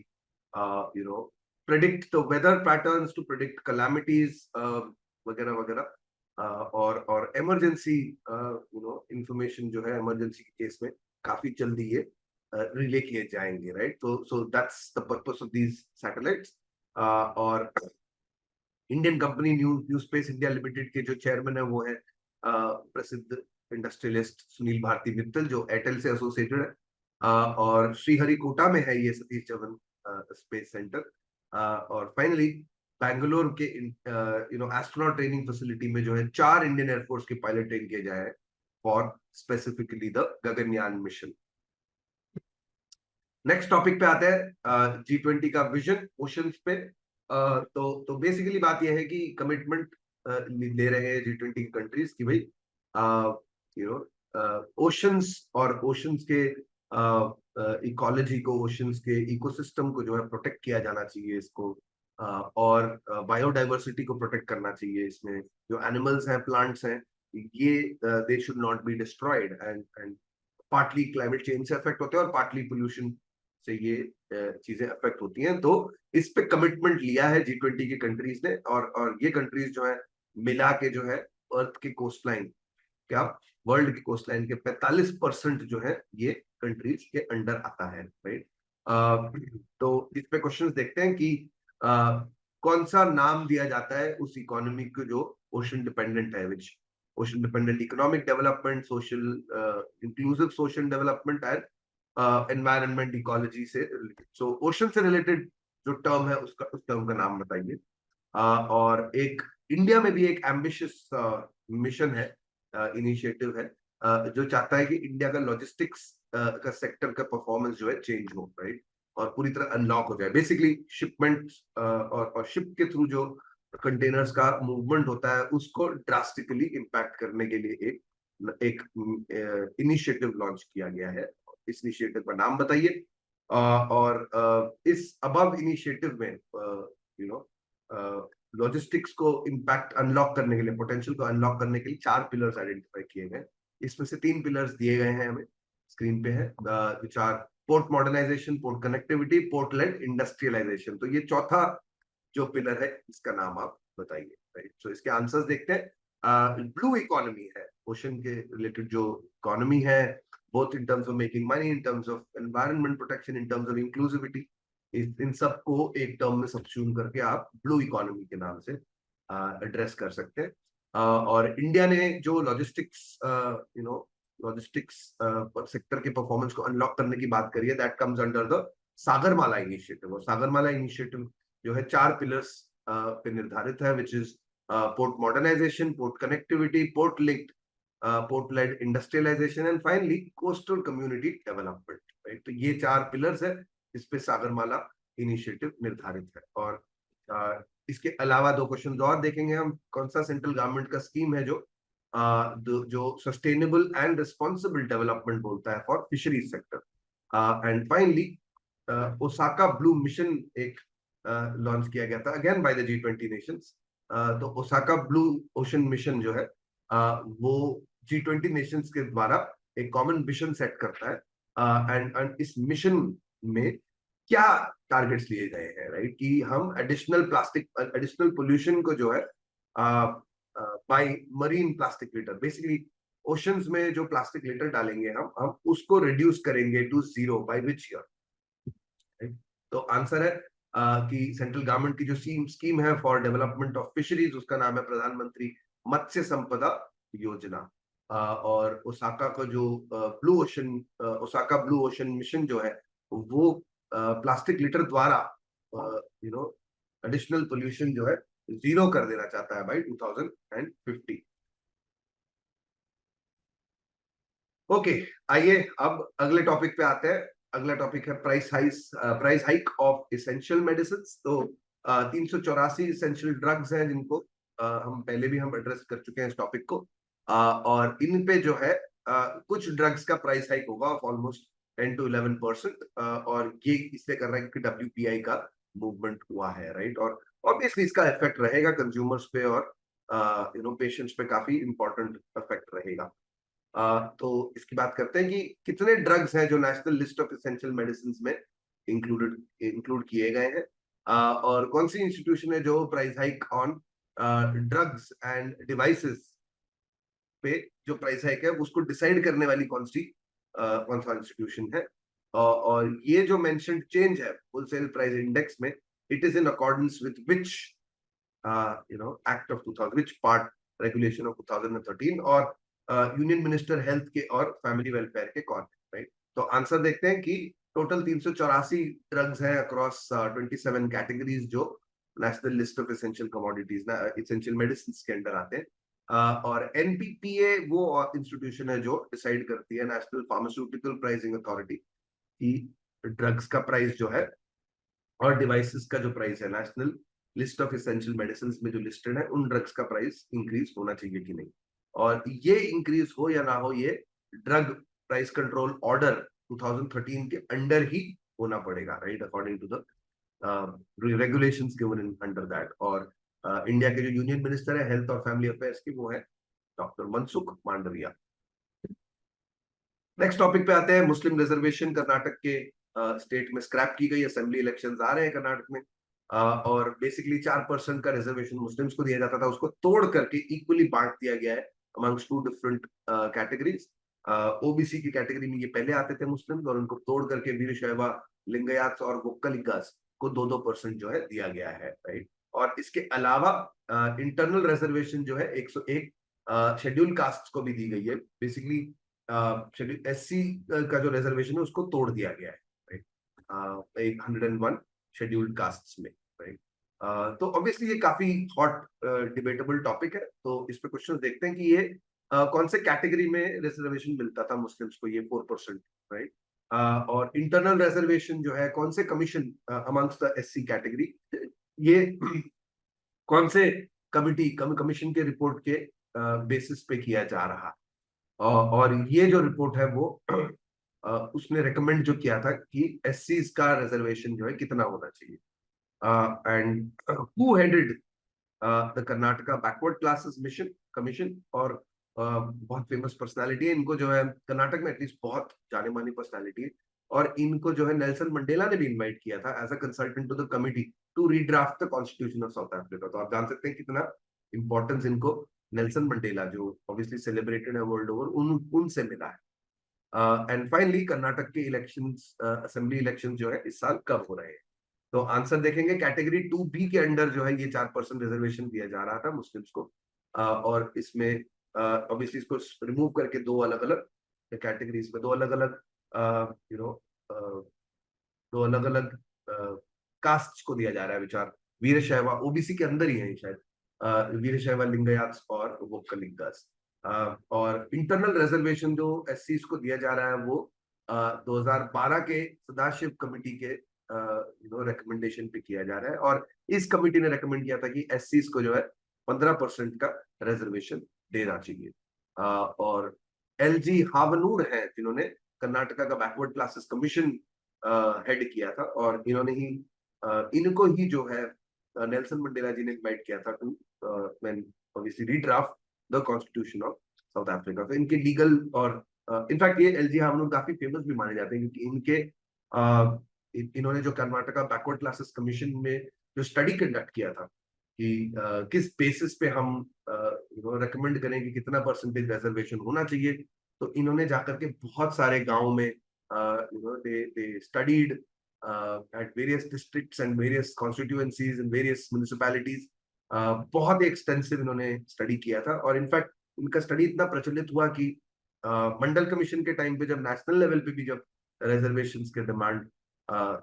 you know predict the weather patterns, to predict calamities वगैरह वगैरह, और इमरजेंसी यू नो इंफॉर्मेशन जो है इमरजेंसी के केस में काफी जल्दी ये रिले किए जाएंगे, राइट। तो so that's the purpose of these satellites. और इंडियन कंपनी न्यू स्पेस इंडिया लिमिटेड के जो चेयरमैन है वो है प्रसिद्ध इंडस्ट्रियलिस्ट सुनील भारती मित्तल, जो एयरटेल से एसोसिएटेड है, और श्रीहरिकोटा में है ये सतीश धवन स्पेस सेंटर। और फाइनली बैंगलोर के you know astronaut training facility में जो है 4 इंडियन एयरफोर्स के पायलट ट्रेन किए जाए हैं for specifically the Gaganyaan mission. Next topic पे आते हैं, G20 का विजन ओशंस पे। तो बेसिकली बात यह है कि कमिटमेंट ले रहे हैं G20 कंट्रीज की भाई यू नो ओशंस और ओशंस के इकोलॉजी को, ओशंस के इकोसिस्टम को जो है प्रोटेक्ट किया जाना चाहिए इसको, और बायोडाइवर्सिटी को प्रोटेक्ट करना चाहिए। इसमें जो एनिमल्स हैं, प्लांट्स हैं, ये they should not be destroyed, and partly climate change से अफेक्ट होते हैं और पार्टली पोल्यूशन से ये चीजें अफेक्ट होती हैं। तो इस पे कमिटमेंट लिया है G20 की कंट्रीज ने, और ये कंट्रीज जो है मिला के जो है अर्थ के कोस्टलाइन, क्या वर्ल्ड की कोस्टलाइन के 45% जो है ये कंट्रीज के अंडर आता है, राइट। तो इस पे क्वेश्चंस देखते हैं कि कौन सा नाम दिया जाता है उस इकोनॉमी को जो ओशन डिपेंडेंट है, which ocean dependent economic development, social inclusive social development and environment ecology से रिलेटेड। सो ओशन से रिलेटेड जो टर्म है उस टर्म का नाम बताइए। और एक इंडिया में भी एक एम्बिशियस मिशन है, इनिशिएटिव है, जो चाहता है कि इंडिया का लॉजिस्टिक्स का सेक्टर का परफॉर्मेंस जो है चेंज हो, राइट, और पूरी तरह अनलॉक हो जाए। बेसिकली शिपमेंट और शिप के थ्रू जो कंटेनर्स का मूवमेंट होता है उसको ड्रास्टिकली इम्पैक्ट करने के लिए एक इनिशिएटिव लॉन्च किया गया है। इस इनिशिएटिव का नाम बताइए। और इस अबव इनिशिएटिव में यू नो लॉजिस्टिक्स को इम्पैक्ट अनलॉक करने के लिए, पोटेंशियल को अनलॉक करने के लिए 4 पिलर्स आइडेंटिफाई किए गए। इसमें से 3 पिलर्स दिए गए हैं, हमें स्क्रीन पे है, which are port modernisation, port connectivity, port led industrialisation. तो ये चौथा जो पिलर है, इसका नाम आप बताइए, राइट? सो इसके आंसर्स देखते हैं। ब्लू इकोनॉमी है, ओशन के रिलेटेड जो इकोनॉमी है, both in terms of making money, in terms of environment protection, in terms of inclusivity, in सबको एक टर्म में सबस्यूम करके आप ब्लू इकोनॉमी के नाम से एड्रेस कर सकते हैं। और इंडिया ने जो लॉजिस्टिक्स लॉजिस्टिक्स सेक्टर के परफॉर्मेंस को अनलॉक करने की बात करी है, that comes under the Sagarmala initiative. और सागरमाला इनिशिएटिव जो है 4 पिलर्स पे निर्धारित है, which is port modernisation, port connectivity, port linked, port led industrialisation and finally coastal community development, right? तो ये 4 पिलर्स है, इस पे सागरमाला इनिशिएटिव निर्धारित है। और इसके अलावा 2 क्वेश्चन और देखेंगे हम। कौन सा सेंट्रल गवर्नमेंट का स्कीम है जो सस्टेनेबल एंड रिस्पॉन्सिबल डेवलपमेंट बोलता है for fisheries sector. And finally Osaka blue mission एक लॉन्च किया गया था, again by the G20 Nations. तो ओसाका ब्लू ओशन मिशन जो है वो G20 नेशंस के द्वारा एक कॉमन मिशन सेट करता है। एंड इस मिशन में क्या टारगेट्स लिए गए हैं, राइट? कि हम एडिशनल पोल्यूशन को जो है by marine plastic litter, basically oceans में जो प्लास्टिक लिटर डालेंगे हम उसको रिड्यूस करेंगे टू 0 बाय विच ईयर? तो आंसर है कि सेंट्रल गवर्नमेंट की जो स्कीम है फॉर डेवलपमेंट ऑफ फिशरीज, उसका नाम है प्रधानमंत्री मत्स्य संपदा योजना। और ओसाका का जो ओसाका ब्लू ओशन मिशन जो है वो प्लास्टिक लिटर द्वारा एडिशनल पोल्यूशन जो है 0 कर देना चाहता है बाय 2050। ओके, आइए अब अगले टॉपिक पे आते हैं। अगला टॉपिक है price hike of essential medicine. तो 384 एसेंशियल ड्रग्स हैं जिनको हम पहले भी एड्रेस कर चुके हैं इस टॉपिक को। और इन पे जो है कुछ ड्रग्स का प्राइस हाइक होगा ऑफ ऑलमोस्ट 10 to 11%। और ये इसलिए कर रहा है कि WPI का मूवमेंट हुआ है, राइट? और ऑब्वियसली इसका इफेक्ट रहेगा कंज्यूमर्स पे और पेशेंट्स पे काफी इंपॉर्टेंट इफेक्ट रहेगा। तो इसकी बात करते हैं कि कितने ड्रग्स हैं जो national list of essential medicine में इंक्लूड किए गए हैं। और कौन सी इंस्टीट्यूशन है जो price hike on drugs end devices पे जो प्राइस हाइक है उसको डिसाइड करने वाली कौन सा इंस्टीट्यूशन है। और ये जो मेंशन्ड चेंज है होलसेल प्राइस इंडेक्स में, it is in accordance with which act of 2000, which part regulation of 2013 और यूनियन मिनिस्टर हेल्थ के और फैमिली वेलफेयर के कौन, राइट? तो आंसर देखते हैं कि टोटल 384 ड्रग्स हैं अक्रॉस 27 कैटेगरीज जो national list of essential commodities essential medicine के अंडर आते हैं। और NPPA वो इंस्टीट्यूशन है जो डिसाइड करती है, नेशनल फार्मास्यूटिकल प्राइसिंग अथॉरिटी, की ड्रग्स का प्राइस जो है और डिवाइसेस का जो प्राइस है national list of essential medicine में जो लिस्टेड है उन ड्रग्स का प्राइस इंक्रीज होना चाहिए कि नहीं। और ये इंक्रीज हो या ना हो, ये ड्रग प्राइस कंट्रोल ऑर्डर 2013 के अंडर ही होना पड़ेगा, right? According to the regulations given under that. और इंडिया के जो यूनियन मिनिस्टर है हेल्थ और फैमिली अफेयर्स की, वो है doctor Mansukh Mandaviya. Next topic पे आते हैं। मुस्लिम रिजर्वेशन कर्नाटक के स्टेट में स्क्रैप की गई। असेंबली इलेक्शंस आ रहे हैं कर्नाटक में। और बेसिकली 4% का रिजर्वेशन मुस्लिम्स को दिया जाता था, उसको तोड़ करके इक्वली बांट दिया गया है अमंग्स 2 डिफरेंट कैटेगरीज। OBC की कैटेगरी में ये पहले आते थे मुस्लिम्स, और उनको तोड़ करके वीरशैव, लिंगायत और वोक्कलिगास को 2-2% जो है दिया गया है, राइट? और इसके अलावा इंटरनल रिजर्वेशन जो है 101 शेड्यूल कास्ट को भी दी गई है। बेसिकली शेड्यूल SC का जो रिजर्वेशन है उसको तोड़ दिया गया है, राइट? 101 शेड्यूल्ड कास्ट्स में, राइट? तो ऑब्वियसली ये काफी हॉट डिबेटेबल टॉपिक है। तो इस पे क्वेश्चन देखते हैं कि ये कौन से कैटेगरी में रिजर्वेशन मिलता था मुस्लिम्स को, ये 4%, राइट? और इंटरनल रिजर्वेशन जो है कौन से commission amongst the SC category, ये कौन से कमीशन के रिपोर्ट के बेसिस पे किया जा रहा। और ये जो रिपोर्ट है वो उसने रेकमेंड जो किया था कि SCs का रिजर्वेशन जो है कितना होना चाहिए। And who headed the Karnataka backward classes mission commission, और बहुत फेमस पर्सनालिटी है। इनको जो है कर्नाटक में एटलीस्ट बहुत जाने मानी पर्सनालिटी है, और इनको जो है नेल्सन मंडेला ने भी इनवाइट किया था as a consultant to the committee to redraft the constitution of South Africa. तो आप जान सकते हैं कितना इंपॉर्टेंस इनको नेल्सन मंडेला, जो ऑब्वियसली सेलिब्रेटेड है वर्ल्ड ओवर, उनसे मिला है। एंड फाइनली कर्नाटक के इलेक्शंस, असेंबली इलेक्शन जो है इस साल कब हो रहे हैं? तो आंसर देखेंगे, कैटेगरी 2B के अंडर जो है ये 4% रिजर्वेशन दिया जा रहा था मुस्लिम्स को, और इसमें ऑब्वियसली इसको रिमूव करके दो अलग अलग कैटेगरीज में, दो अलग अलग यू नो दो अलग अलग कास्ट को दिया जा रहा है विचार। वीरशैवा ओबीसी के अंदर ही है शायद, वीरशैवा लिंगायत और वोक्कलिंगास। और इंटरनल रिजर्वेशन जो एससी को दिया जा रहा है वो 2012 के सदाशिव कमेटी के रिकमेंडेशन पे किया जा रहा है, और इस कमेटी ने रिकमेंड किया था कि एससी को जो है 15% का रिजर्वेशन देना चाहिए। और एलजी हावनूर है जिन्होंने कर्नाटका का बैकवर्ड क्लासेस कमीशन हेड किया था, और इन्होंने ही इनको ही जो है नेल्सन मंडेला जी ने इनवाइट किया था to when obviously redraft the constitution of South Africa. तो इनके लीगल और इनफैक्ट ये एलजी हावनूर काफी फेमस भी माने जाते हैं, क्योंकि इन्होंने जो कर्नाटका बैकवर्ड क्लासेस कमीशन में जो स्टडी कंडक्ट किया था कि किस बेसिस पे हम रेकमेंड करें कि कितना परसेंटेज रिजर्वेशन होना चाहिए, तो इन्होंने जाकर के बहुत सारे गांव में they studied at various districts and various constituencies and various municipalities। बहुत ही एक्सटेंसिव इन्होंने स्टडी किया था, और इनफैक्ट इनका स्टडी इतना प्रचलित हुआ कि मंडल कमीशन के टाइम पे जब नेशनल लेवल पे भी जब रिजर्वेशन के डिमांड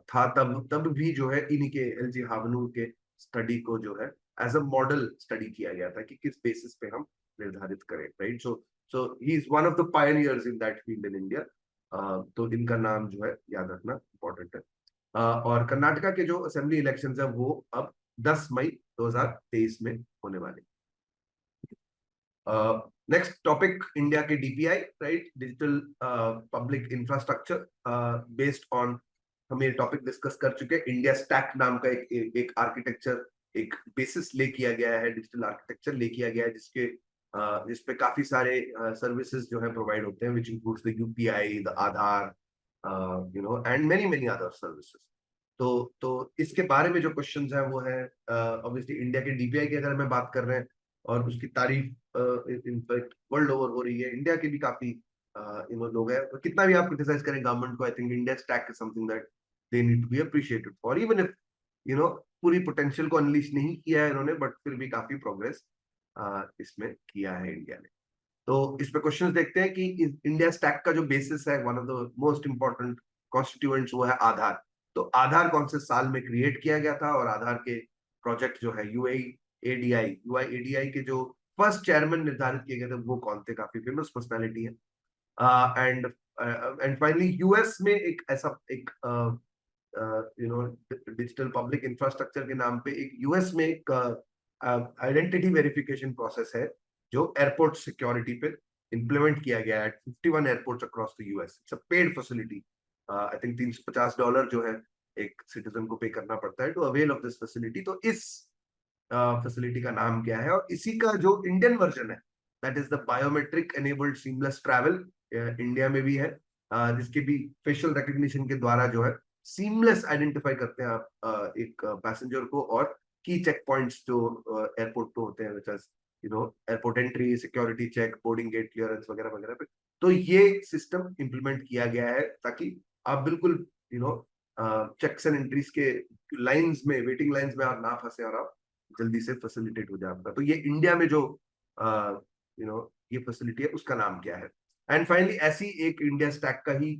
था, तब भी जो है इनके एलजी हावनूर के स्टडी को जो है एज अ मॉडल स्टडी किया गया था कि किस बेसिस पे हम निर्धारित करें, right. So he is one of the pioneers in that field in India. तो इनका नाम जो है याद रखना इंपॉर्टेंट है। और कर्नाटका के जो असेंबली इलेक्शंस है वो अब 10 मई 2023 में होने वाले। नेक्स्ट टॉपिक, इंडिया के DPI, right, digital public infrastructure based on, हम ये टॉपिक डिस्कस कर चुके हैं। इंडिया स्टैक नाम का एक आर्किटेक्चर, एक बेसिस ले किया गया है, डिजिटल आर्किटेक्चर ले किया गया है, जिसपे काफी सारे सर्विसेज जो है प्रोवाइड होते हैं, which includes the UPI, the Aadhaar, and many many other services. तो इसके बारे में जो क्वेश्चंस हैं वो है ऑब्वियसली इंडिया के डीपीआई की अगर हम बात कर रहे हैं, और उसकी तारीफ इनफैक्ट वर्ल्ड ओवर हो रही है। इंडिया के भी काफी लोग हैं, तो कितना भी आप क्रिटिसाइज करें गवर्नमेंट को, I think India stack is something that they need to be appreciated for, even if पूरी पोटेंशियल को अनलीश नहीं किया है इन्होंने, बट फिर भी काफी प्रोग्रेस इसमें किया है इंडिया ने। तो इस पे क्वेश्चंस देखते हैं कि इंडिया स्टैक का जो बेसिस है, one of the most important constituents वो है आधार। तो आधार कौन से साल में क्रिएट किया गया था, और आधार के प्रोजेक्ट जो है यूआईएडीआई के जो फर्स्ट चेयरमैन निर्धारित किए गए थे वो कौन थे, काफी फेमस पर्सनालिटी है। एंड फाइनली यूएस में एक ऐसा एक डिजिटल पब्लिक इंफ्रास्ट्रक्चर के नाम पे एक यूएस में एक आइडेंटिटी वेरिफिकेशन प्रोसेस है जो एयरपोर्ट सिक्योरिटी पे इंप्लीमेंट किया गया है 51 airports across the US. It's a paid facility. I think $350 जो है एक सिटीजन को पे करना पड़ता है to avail of this facility. तो इस फैसिलिटी का नाम क्या है, और इसी का जो इंडियन वर्जन है that is the biometric enabled seamless travel, India में भी है, जिसके भी फेशियल रिकग्निशन के द्वारा जो है सीमलेस आइडेंटिफाई करते हैं आप एक पैसेंजर को, और की चेक पॉइंट्स जो एयरपोर्ट पे होते हैं, which is airport entry, security check, boarding gate clearance वगैरह वगैरह पे। तो ये सिस्टम इंप्लीमेंट किया गया है ताकि आप बिल्कुल चेक्स एंड एंट्रीज के लाइंस में, वेटिंग लाइंस में आप ना फंसे, और आप जल्दी से फैसिलिटेट हो जाए आपका। तो ये इंडिया में जो ये फैसिलिटी है उसका नाम क्या है। एंड फाइनली ऐसी एक इंडिया स्टैक का ही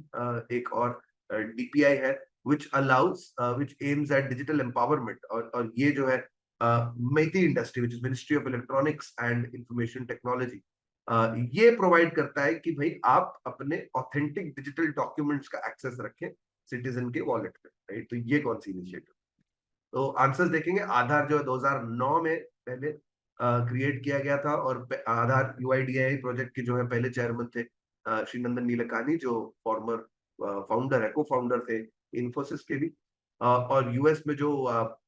एक और डीपीआई है which allows which aims at digital empowerment, और ये जो है MeitY industry which is ministry of electronics and information technology, ये प्रोवाइड करता है कि भाई आप अपने ऑथेंटिक डिजिटल डॉक्यूमेंट्स का एक्सेस रखें सिटीजन के वॉलेट में, राइट। तो ये कौन सी इनिशिएटिव, तो आंसर्स देखेंगे। आधार जो है 2009 में पहले क्रिएट किया गया था, और आधार यूआईडीआई प्रोजेक्ट के जो है पहले चेयरमैन थे श्री नंदन नीलेकानी, जो फॉर्मर फाउंडर है, को फाउंडर थे इन्फोसिस के भी। और यूएस में जो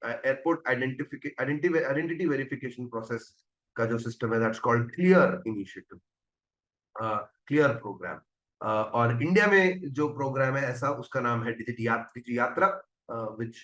एयरपोर्ट आइडेंटिटी वेरिफिकेशन प्रोसेस का जो सिस्टम है that's called clear initiative, clear program. और इंडिया में जो प्रोग्राम है ऐसा, उसका नाम है डिजिट यात्रा, which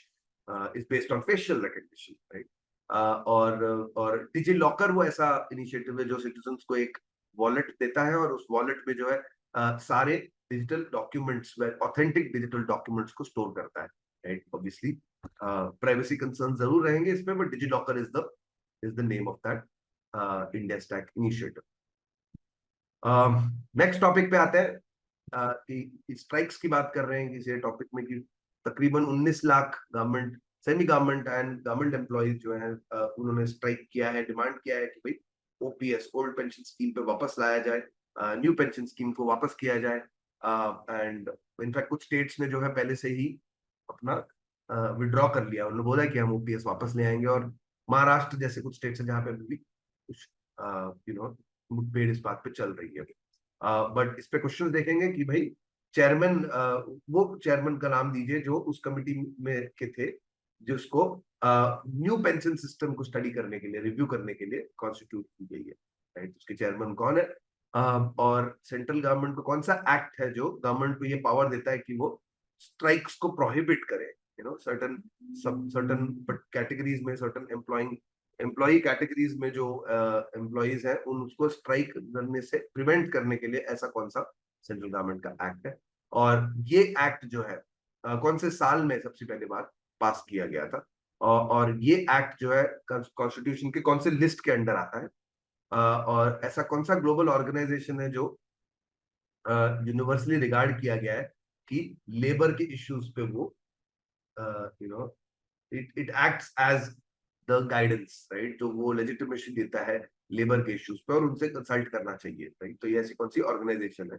is based on facial recognition, right. और डिजी लॉकर वो ऐसा इनिशिएटिव है जो सिटीजन्स को एक वॉलेट देता है, और उस वॉलेट में जो है सारे digital documents, authentic digital documents को स्टोर करता है, राइट। ऑब्वियसली प्राइवेसी कंसर्न जरूर रहेंगे इसमें, but DigiLocker is the name of that India stack initiative. Next topic पे आते हैं, कि स्ट्राइक्स की बात कर रहे हैं किसी टॉपिक में, कि तकरीबन 19 lakh government, semi government and government employees जो हैं उन्होंने स्ट्राइक किया है, डिमांड किया है कि भाई ओपीएस, ओल्ड पेंशन स्कीम पे वापस लाया जाए, न्यू पेंशन स्कीम को वापस किया जाए। एंड इनफैक्ट कुछ स्टेट्स ने जो है पहले से ही अपना विड्रॉ कर लिया, उन्होंने बोला कि हम ओपीएस वापस ले आएंगे, और महाराष्ट्र जैसे कुछ स्टेट्स हैं जहाँ पे अभी भी कुछ मुठभेड़ इस बात पे चल रही है। बट इस पे क्वेश्चन देखेंगे कि भाई चेयरमैन, वो चेयरमैन का नाम दीजिए जो उस कमिटी में के थे जिसको न्यू पेंशन सिस्टम को स्टडी करने के लिए, रिव्यू करने के लिए कॉन्स्टिट्यूट की गई है, राइट। उसके चेयरमैन कौन है, और सेंट्रल गवर्नमेंट को कौन सा एक्ट है जो गवर्नमेंट को ये पावर देता है कि वो स्ट्राइक्स को प्रोहिबिट करे, सर्टन सर्टन कैटेगरीज में, सर्टन एम्प्लॉई कैटेगरीज में जो एम्प्लॉइज हैं उनको स्ट्राइक करने से प्रिवेंट करने के लिए ऐसा कौन सा सेंट्रल गवर्नमेंट का एक्ट है। और ये एक्ट जो है कौन से साल में सबसे पहले बार पास किया गया था, और ये एक्ट जो है कॉन्स्टिट्यूशन के कौन से लिस्ट के अंडर आता है, और ऐसा कौन सा ग्लोबल ऑर्गेनाइजेशन है जो यूनिवर्सली रिगार्ड किया गया है कि लेबर के इश्यूज पे वो it acts as the guidance, right, जो वो लेजिटिमेसी देता है लेबर के इश्यूज पे, और उनसे कंसल्ट करना चाहिए, राइट। तो ये ऐसी कौन सी ऑर्गेनाइजेशन है।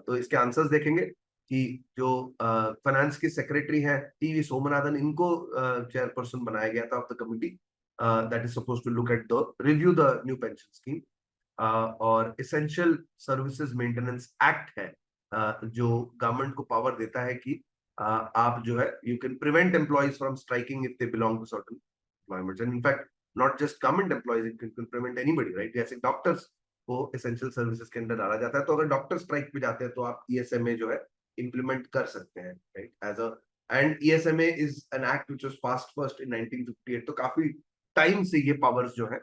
तो इसके आंसर्स देखेंगे कि जो फाइनेंस के सेक्रेटरी हैं टीवी सोमनाथन, इनको चेयरपर्सन बनाया गया था of the committee that is suppose to look at the review the new pension scheme. और एसेंशियल सर्विसेज मेंटेनेंस एक्ट है जो गवर्नमेंट को पावर देता है कि आप जो है you can prevent employees from striking if they belong to certain employments, and in fact not just government employees, it can prevent anybody, right. जैसे डॉक्टर्स को एसेंशियल सर्विसेज के अंदर डाला जाता है, तो अगर डॉक्टर स्ट्राइक पे जाते हैं तो आप ईएसएमए जो है इंप्लीमेंट कर सकते हैं, right, as a, and ESMA is an act which was passed first in 1958, तो काफी टाइम से ये पावर्स जो है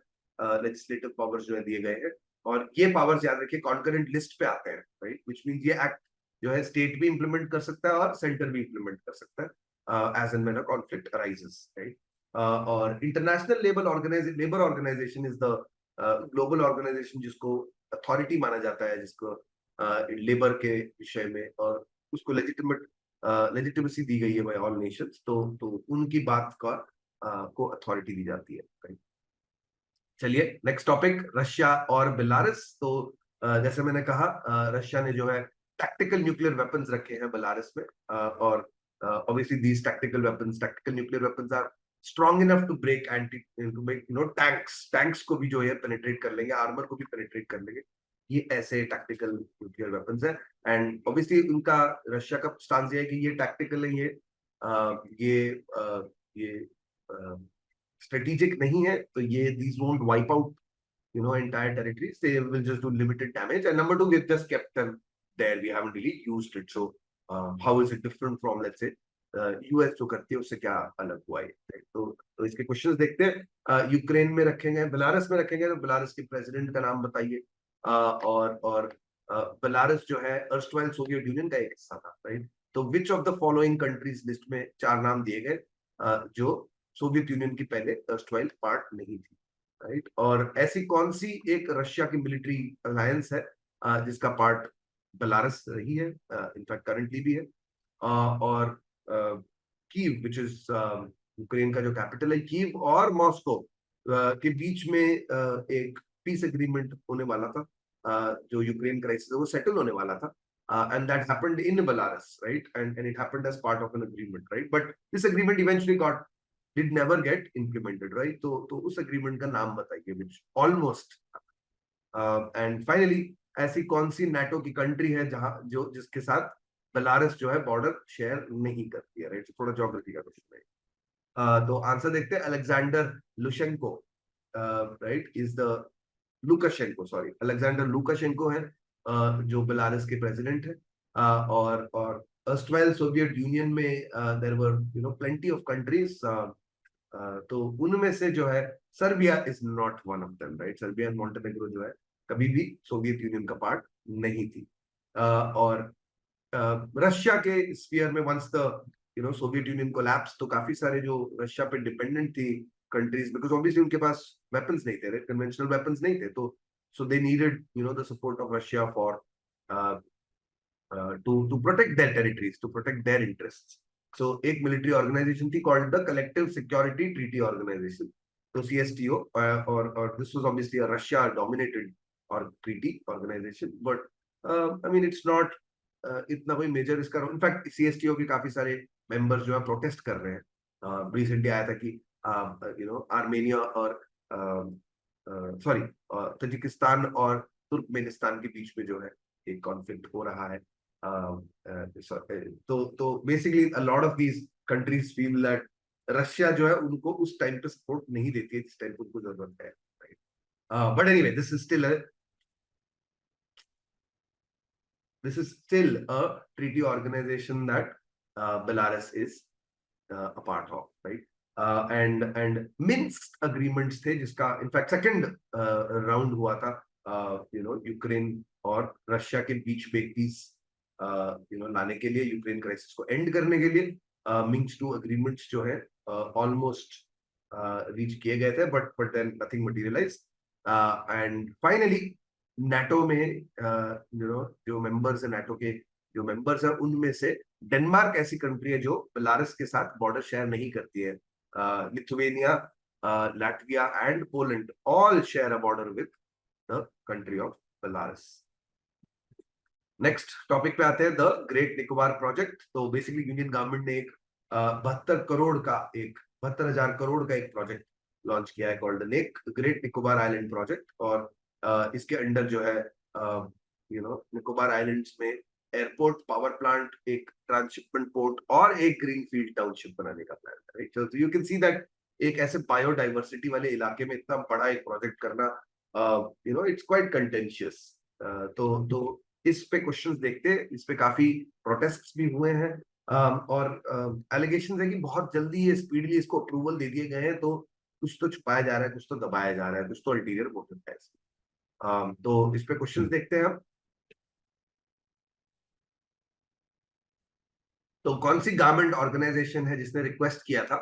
लेजिस्लेटिव पावर्स जो है दिए गए हैं, और ये पावर्स याद रखिए कॉन्करेंट लिस्ट पे आते हैं, राइट, व्हिच मींस ये एक्ट जो है स्टेट भी इंप्लीमेंट कर सकता है और सेंटर भी इंप्लीमेंट कर सकता है as and when a conflict arises, right. और International Labour Organization is the global organisation जिसको अथॉरिटी माना जाता है, जिसको लेबर के विषय में, और उसको लेजिटिमेसी दी गई है बाय ऑल नेशंस, तो उनकी बात का को अथॉरिटी दी जाती है, राइट। चलिए नेक्स्ट टॉपिक, रशिया और बेलारूस। तो जैसे मैंने कहा रशिया ने जो है टैक्टिकल न्यूक्लियर वेपन्स रखे हैं बेलारूस में, और obviously these tactical nuclear weapons are strong enough to break to make tanks को भी जो है पेनिट्रेट कर लेंगे, आर्मर को भी पेनिट्रेट कर लेंगे, ये ऐसे टैक्टिकल न्यूक्लियर वेपन्स है। एंड ऑब्वियसली उनका, रशिया का स्टांस ये है कि ये टैक्टिकल है, ये स्ट्रेटेजिक नहीं है, तो ये these won't wipe out entire territories, they will just do limited damage, and number two, we've just kept them there, we haven't really used it, so how is it different from, let's say, US जो करती है उससे क्या अलग हुआ है, तो इसके क्वेश्चंस देखते हैं। यूक्रेन में रखेंगे, बेलारूस में रखेंगे, तो बेलारूस के प्रेसिडेंट का नाम बताइए, और बेलारूस जो है अर्स्टवाइल सोवियत यूनियन का एक हिस्सा था, राइट। तो which of the following countries, list में 4 नाम दिए गए जो सोवियत यूनियन की पहले अर्स्टवाइल पार्ट नहीं थी, राइट। और ऐसी कौन सी एक रशिया की मिलिट्री अलायंस है जिसका पार्ट बेलारूस रही है, इनफैक्ट करंटली भी है, और कीव, विच इज यूक्रेन का जो कैपिटल है, कीव और मॉस्को के बीच में एक पीस एग्रीमेंट होने वाला था, जो यूक्रेन क्राइसिस है वो सेटल होने वाला था, and that happened in Belarus, right, and it happened as part of an agreement, right, but this agreement eventually did never get implemented, right, तो उस agreement का नाम बताइए which almost, and finally ऐसी कौन सी नाटो की कंट्री है जहां जिसके साथ बेलारूस जो है बॉर्डर शेयर नहीं करती है, राइट। थोड़ा ज्योग्राफी का क्वेश्चन है। तो आंसर देखते हैं, Alexander Lushenko, right, is the Lukashenko, sorry, Alexander Lukashenko है जो बेलारस के प्रेसिडेंट है, और erstwhile सोवियत यूनियन में there were plenty of countries, तो उनमें से जो है Serbia is not one of them, right? Serbia and Montenegro जो है कभी भी सोवियत यूनियन का पार्ट नहीं थी। और रशिया के स्फीयर में once the Soviet Union collapse, तो काफी सारे जो रशिया पे डिपेंडेंट थी कंट्रीज, बिकॉज ऑब्वियसली उनके पास वेपन्स नहीं थे, कन्वेंशनल वेपन्स नहीं थे, तो so they needed the support of Russia for to protect their territories, to protect their interests. So एक military organization थी called the Collective Security Treaty Organization, तो CSTO, और this was obviously a Russia dominated or treaty organization, but I mean it's not इतना कोई मेजर इसका, इनफैक्ट CSTO के काफी सारे मेंबर्स जो है प्रोटेस्ट कर रहे हैं। रिसेंटली आया था कि आर्मेनिया और सॉरी तजिकिस्तान और तुर्कमेनिस्तान के बीच में जो है एक कॉन्फ्लिक्ट हो रहा है। तो basically a lot of these countries feel that Russia जो है उनको उस टाइम पे सपोर्ट नहीं देती है जिस टाइम पे उनको जरूरत है, right? But anyway, this is still a treaty organization that Belarus is a part of, right? And Minsk agreements थे, जिसका इनफैक्ट सेकंड राउंड हुआ था यूक्रेन और रशिया के बीच में एक पीस लाने के लिए, यूक्रेन क्राइसिस को एंड करने के लिए मिन्स्क टू अग्रीमेंट्स जो है ऑलमोस्ट रीच किए गए थे, but then nothing materialize. And finally NATO में जो मेंबर्स है, नाटो के जो मेंबर्स है उनमें से डेनमार्क ऐसी कंट्री है जो बेलारस के साथ बॉर्डर शेयर नहीं करती है। Lithuania, Latvia and Poland all share a border with the country of Belarus. Next topic पे आते हैं, द ग्रेट निकोबार प्रोजेक्ट। तो बेसिकली यूनियन गवर्नमेंट ने एक 72,000 करोड़ का एक प्रोजेक्ट लॉन्च किया है called great Nicobar island project. और इसके अंडर जो है निकोबार आइलैंड्स में एयरपोर्ट, पावर प्लांट, एक ट्रांसशिपमेंट पोर्ट और एक ग्रीन फील्ड टाउनशिप बनाने का प्लान है, राइट? तो यू कैन सी दैट एक ऐसे बायोडाइवर्सिटी वाले इलाके में इतना बड़ा एक प्रोजेक्ट करना इट्स क्वाइट कंटेंशियस। तो इस पे क्वेश्चंस देखते हैं, इस पे काफी प्रोटेस्ट्स भी हुए हैं, और एलिगेशन है कि बहुत जल्दी ये स्पीडली इसको अप्रूवल दे दिए गए हैं, तो कुछ तो छुपाया जा रहा है, कुछ तो दबाया जा रहा है, कुछ तो अल्टीरियर मोटिव है इसमें। तो इस पे क्वेश्चंस देखते हैं हम। तो कौन सी गवर्नमेंट ऑर्गेनाइजेशन है जिसने रिक्वेस्ट किया था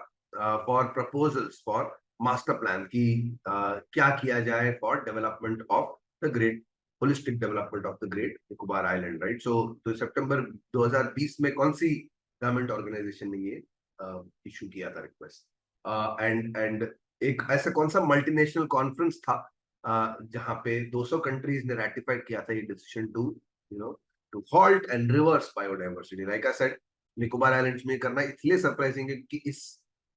for proposals for master plan की क्या किया जाए for development of the great holistic development of the great Nicobar island, right? So तो सितंबर 2020 में कौन सी गवर्नमेंट ऑर्गेनाइजेशन ने ये इशू किया था रिक्वेस्ट? एंड एक ऐसा कौन सा मल्टीनेशनल कॉन्फ्रेंस था जहां पे 200 कंट्रीज ने रेटिफाइड किया था ये decision to halt and reverse biodiversity? Like I said, Nicobar islands में करना इसलिए सरप्राइजिंग है कि इस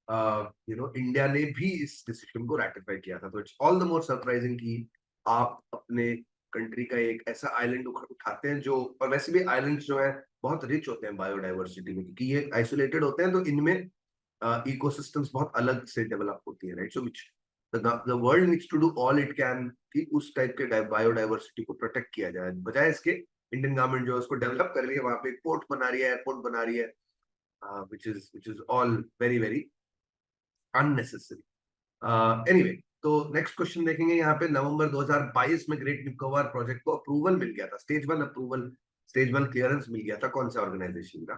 इंडिया ने भी इस डिसीजन को रेटिफाई किया था, तो it's all the more surprising कि आप अपने कंट्री का एक ऐसा आइलैंड उठाते हैं जो, और वैसे भी आइलैंड्स जो है बहुत रिच होते हैं बायोडाइवर्सिटी में, क्योंकि ये आइसोलेटेड होते हैं, तो इनमें इकोसिस्टम्स बहुत अलग से डेवलप होती है, right? So which the world needs to do all it can कि उस टाइप के बायोडाइवर्सिटी को प्रोटेक्ट किया जाए, बजाय इसके इंडियन गवर्नमेंट जो है उसको डेवलप कर रही है, वहां पे एक पोर्ट बना रही है, एयरपोर्ट बना रही है, which is all very very unnecessary. Anyway, तो नेक्स्ट क्वेश्चन देखेंगे यहाँ पे। नवंबर 2022 में ग्रेट निकोबार प्रोजेक्ट को अप्रूवल मिल गया था, स्टेज 1 अप्रूवल, स्टेज 1 क्लियरेंस मिल गया था कौन से ऑर्गेनाइजेशन का?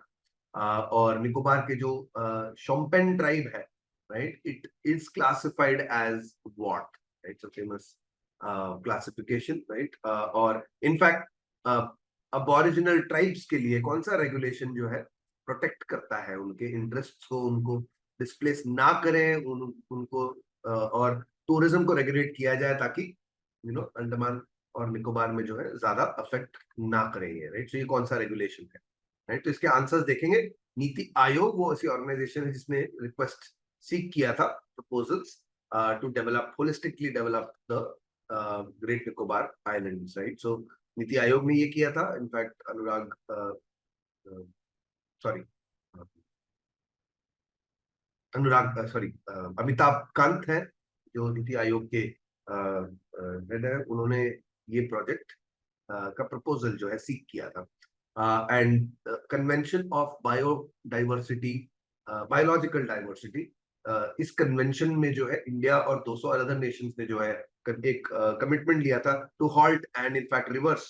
और निकोबार के जो शोम्पेन ट्राइब है, right, it is classified as what, right? So famous classification, right? और इनफैक्ट अबॉरिजिनल ट्राइब्स के लिए कौन सा रेगुलेशन जो है प्रोटेक्ट करता है उनके इंटरेस्ट को, उनको डिस्प्लेस ना करें, उनको और टूरिज्म को रेगुलेट किया जाए ताकि अंडमान और निकोबार में जो है ज्यादा अफेक्ट ना करेंगे, राइट? तो ये कौन सा रेगुलेशन है, राइट? तो इसके आंसर्स देखेंगे। नीति आयोग वो ऐसी ऑर्गेनाइजेशन है जिसने रिक्वेस्ट सीक किया था proposals to develop holistically develop the great Nicobar islands, right? So NITI Aayog ने ये किया था। In fact Anurag sorry sorry Amitabh Kant है जो नीति आयोग के हेड है, उन्होंने ये प्रोजेक्ट का प्रपोजल जो है सीक किया था and convention of biodiversity biological diversity इस कन्वेंशन में जो है इंडिया और 200 अदर नेशंस ने जो है एक कमिटमेंट लिया था to halt and in fact reverse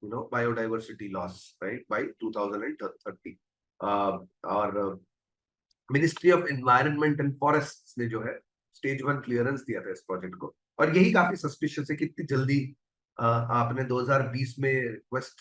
biodiversity loss right by 2030 और ministry of environment and forest ने जो है स्टेज 1 क्लियरेंस दिया था इस प्रोजेक्ट को और यही काफी सस्पिशियस है कि इतनी जल्दी आपने 2020 में रिक्वेस्ट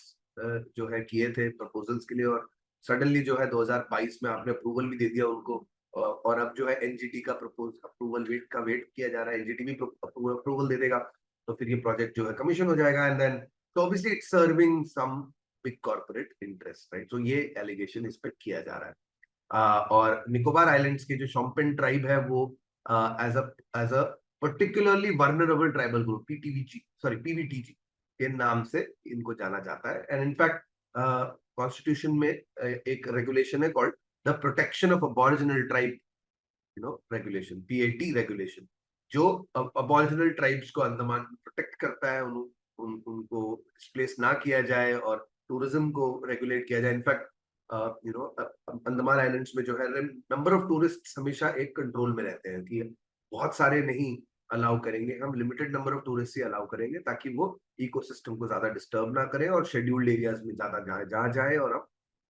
जो है किए थे प्रपोजल्स के लिए और सडनली जो है 2022 में आपने अप्रूवल भी दे दिया उनको और अब जो है एनजीटी का अप्रूवल वेट किया जा रहा है एनजीटी भी अप्रूवल दे देगा तो फिर ये प्रोजेक्ट जो है कमीशन हो जाएगा एंड देन तो obviously it's serving some big corporate interest right तो ये एलिगेशन इस पे किया जा रहा है और निकोबार आइलैंड्स के जो शॉम्पेन ट्राइब है वो as a particularly vulnerable tribal group PVTG के नाम से इनको जाना जाता है एंड इनफैक्ट कॉन्स्टिट्यूशन में एक रेगुलेशन है called the protection of aboriginal tribe regulation PAT regulation जो अबॉरिजिनल ट्राइब्स को अंडमान प्रोटेक्ट करता है उनको डिस्प्लेस ना किया जाए और टूरिज्म को रेगुलेट किया जाए इनफैक्ट अंडमान आइलैंड्स में जो है नंबर ऑफ टूरिस्ट हमेशा एक कंट्रोल में रहते हैं कि बहुत सारे नहीं अलाउ करेंगे हम limited number of tourist he allow करेंगे ताकि वो इकोसिस्टम को ज्यादा डिस्टर्ब ना करें और शेड्यूल्ड एरियाज में ज्यादा जहाँ जाए और हम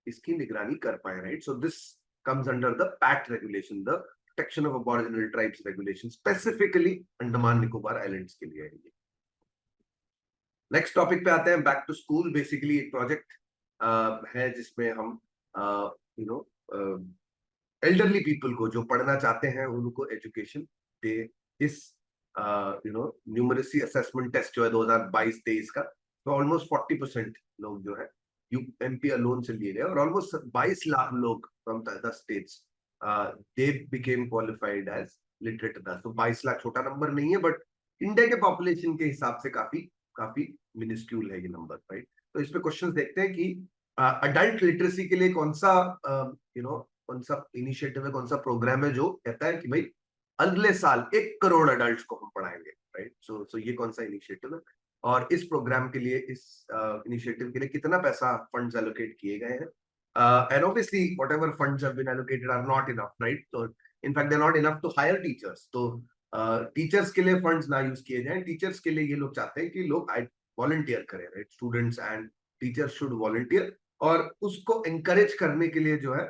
इसकी निगरानी कर पाए right so this comes under the PAT regulation, the Protection of Aboriginal Tribes regulation, specifically Andaman Nicobar islands के लिए है ये। नेक्स्ट टॉपिक पे आते हैं बैक टू स्कूल बेसिकली एक प्रोजेक्ट है जिसमें हम एल्डरली पीपल को जो पढ़ना चाहते हैं उनको एजुकेशन दे इस न्यूमरेसी असेसमेंट टेस्ट जो है 2022-23 का तो ऑलमोस्ट 40% लोग जो है यूएमपी अलोन से लिए गए और ऑलमोस्ट 22 लाख लोग from the states they became qualified as literate तो 22 लाख छोटा नंबर नहीं है बट इंडिया के पॉपुलेशन के हिसाब से काफी मिनिस्क्यूल है ये नंबर राइट तो इस पे क्वेश्चंस देखते हैं कि अडल्ट लिटरेसी के लिए कौन सा कौन सा इनिशिएटिव है कौन सा प्रोग्राम है जो कहता है कि भाई अगले साल 1 करोड़ अडल्ट्स को हम पढ़ाएंगे राइट सो ये कौन सा इनिशिएटिव है और इस प्रोग्राम के लिए इस इनिशिएटिव के लिए कितना पैसा फंड्स एलोकेट किए गए हैं and obviously whatever funds have been allocated are not enough right तो in fact they are not enough to hire teachers तो टीचर्स के लिए फंड्स ना यूज किए जाएं टीचर्स के लिए ये लोग चाहते हैं कि लोग वॉलंटियर करें right students and teachers should volunteer और उसको एनकरेज करने के लिए जो है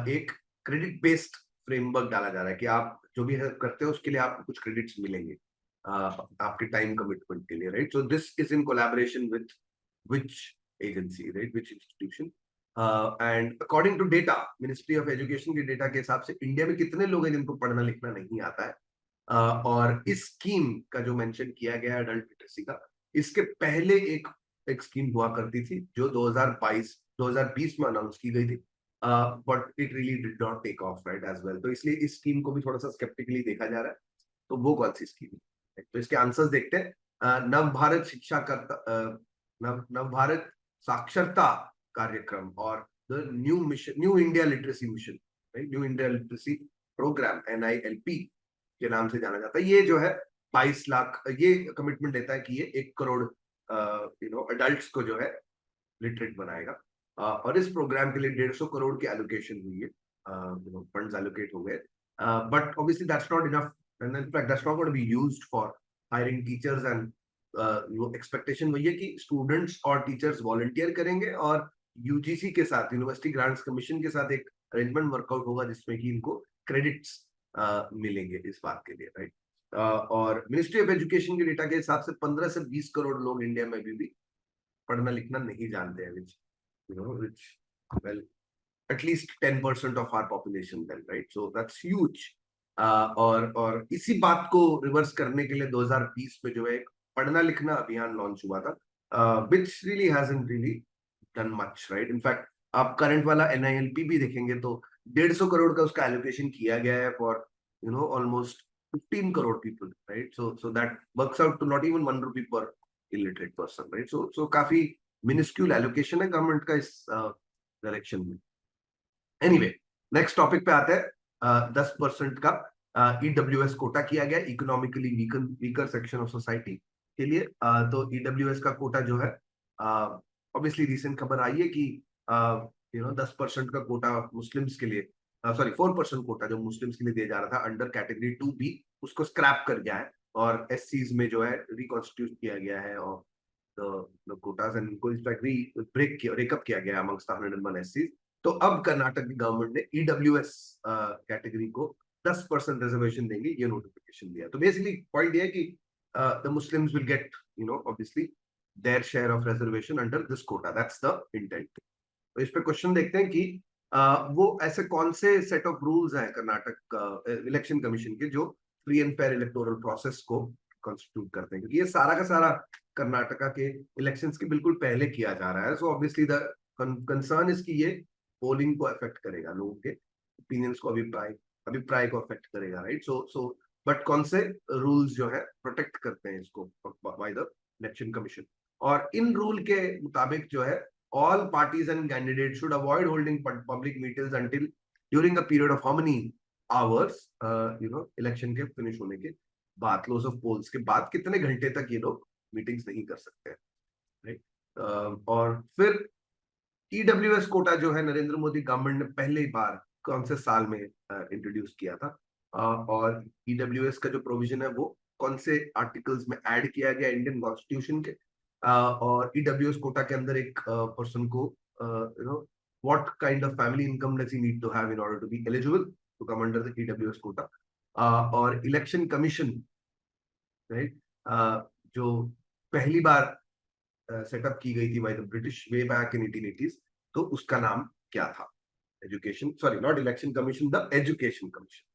एक क्रेडिट बेस्ड फ्रेमवर्क डाला जा रहा है कि आप जो भी हेल्प करते हो उसके लिए आपको कुछ क्रेडिट्स मिलेंगे आपके टाइम कमिटमेंट के लिए right so this is in collaboration with which agency right which institution and according to data ministry of education के डेटा के हिसाब से इंडिया में कितने लोग हैं जिनको पढ़ना लिखना नहीं आता है और इस स्कीम का जो मेंशन किया गया है अडल्ट लिटरेसी का इसके पहले एक स्कीम हुआ करती थी जो 2020 में अनाउंस की गई थी but it really did not take off right as well तो इसलिए इस स्कीम को भी थोड़ा सा स्केप्टिकली देखा जा रहा है तो वो कौन सी स्कीम है तो इसके आंसर्स देखते हैं नव भारत नव भारत साक्षरता कार्यक्रम और the new India literacy mission right new India literacy program NILP के नाम से जाना जाता है ये जो है 22 लाख ये कमिटमेंट लेता है कि ये 1 करोड़ अडल्ट्स को जो है लिटरेट बनाएगा और इस प्रोग्राम के लिए 150 करोड़ की एलोकेशन हुई है फंड्स एलोकेट हो गए but obviously that's not enough and in fact that's not going to be used for hiring teachers and वो एक्सपेक्टेशन वही है कि स्टूडेंट्स और टीचर्स वॉलंटियर करेंगे और यूजीसी के साथ यूनिवर्सिटी ग्रांट्स कमीशन के साथ एक अरेंजमेंट वर्कआउट होगा जिसमें कि इनको क्रेडिट्स मिलेंगे इस बात के लिए राइट और मिनिस्ट्री ऑफ एजुकेशन के डेटा के हिसाब से 15 से 20 करोड़ लोग इंडिया में भी पढ़ना लिखना नहीं जानते हैं which well at least 10% of our population then right so that's huge और इसी बात को रिवर्स करने के लिए 2020 में जो है एक पढ़ना लिखना अभियान लॉन्च हुआ था which really hasn't really done much right in fact आप करंट वाला NILP भी देखेंगे तो 150 करोड़ का उसका एलोकेशन किया गया है for almost 15 crore people right so that works out to not even 1 rupee per illiterate person right so काफी मिनिस्क्यूल एलोकेशन है गवर्नमेंट का इस डायरेक्शन में एनीवे नेक्स्ट टॉपिक पे आते हैं 10% का EWS कोटा किया गया economically weaker section of society के लिए तो EWS का कोटा जो है ऑब्वियसली रिसेंट खबर आई है कि 10% का कोटा मुस्लिम्स के लिए, सॉरी 4% कोटा जो मुस्लिम्स के लिए दिया जा रहा था अंडर कैटेगरी 2B, उसको स्क्रैप कर गया है और एससीज में जो है रिकॉन्स्टिट्यूट किया गया है और the quotas and इनको इनफैक्ट ब्रेकअप किया गया अमंगस्ट 101 एससीज। तो अब कर्नाटक की गवर्नमेंट ने ईडब्ल्यूएस कैटेगरी को 10% रिजर्वेशन देंगे, ये नोटिफिकेशन दिया। तो बेसिकली पॉइंट ये है कि the Muslims will get obviously their share of reservation under this quota, that's the intent. तो इस पे क्वेश्चन देखते हैं कि वो ऐसे कौन से सेट ऑफ रूल्स हैं कर्नाटक इलेक्शन कमीशन के जो free and fair electoral process को कॉन्स्टिट्यूट करते हैं, क्योंकि ये सारा का सारा कर्नाटका के इलेक्शंस के बिल्कुल पहले किया जा रहा है। So obviously the concern is कि ये पोलिंग को अफेक्ट करेगा, लोगों के ओपिनियंस को, अभिप्राय को अफेक्ट करेगा, राइट। सो बट कौन से रूल्स जो है प्रोटेक्ट करते हैं इसको बाय द इलेक्शन कमीशन, और इन रूल के मुताबिक जो है all parties and candidates should avoid holding public meetings until during a period of how many hours, election के फिनिश होने के बाद, क्लोज ऑफ पोल्स के बाद कितने घंटे तक ये लोग मीटिंग्स नहीं कर सकते हैं, राइट। और फिर ईडब्ल्यूएस कोटा जो है नरेंद्र मोदी गवर्नमेंट ने पहली बार कौन से साल में इंट्रोड्यूस किया था, और ईडब्ल्यूएस का जो प्रोविजन है वो कौन से आर्टिकल्स में ऐड किया गया इंडियन कॉन्स्टिट्यूशन के, और ईडब्ल्यूएस कोटा के अंदर एक पर्सन को what kind of family income does he need to have in order to be eligible to come under the EWS quota, और इलेक्शन कमीशन, राइट, जो पहली बार सेटअप की गई थी by the British way back in 1880s, तो उसका नाम क्या था? Education, sorry not election commission, the education commission.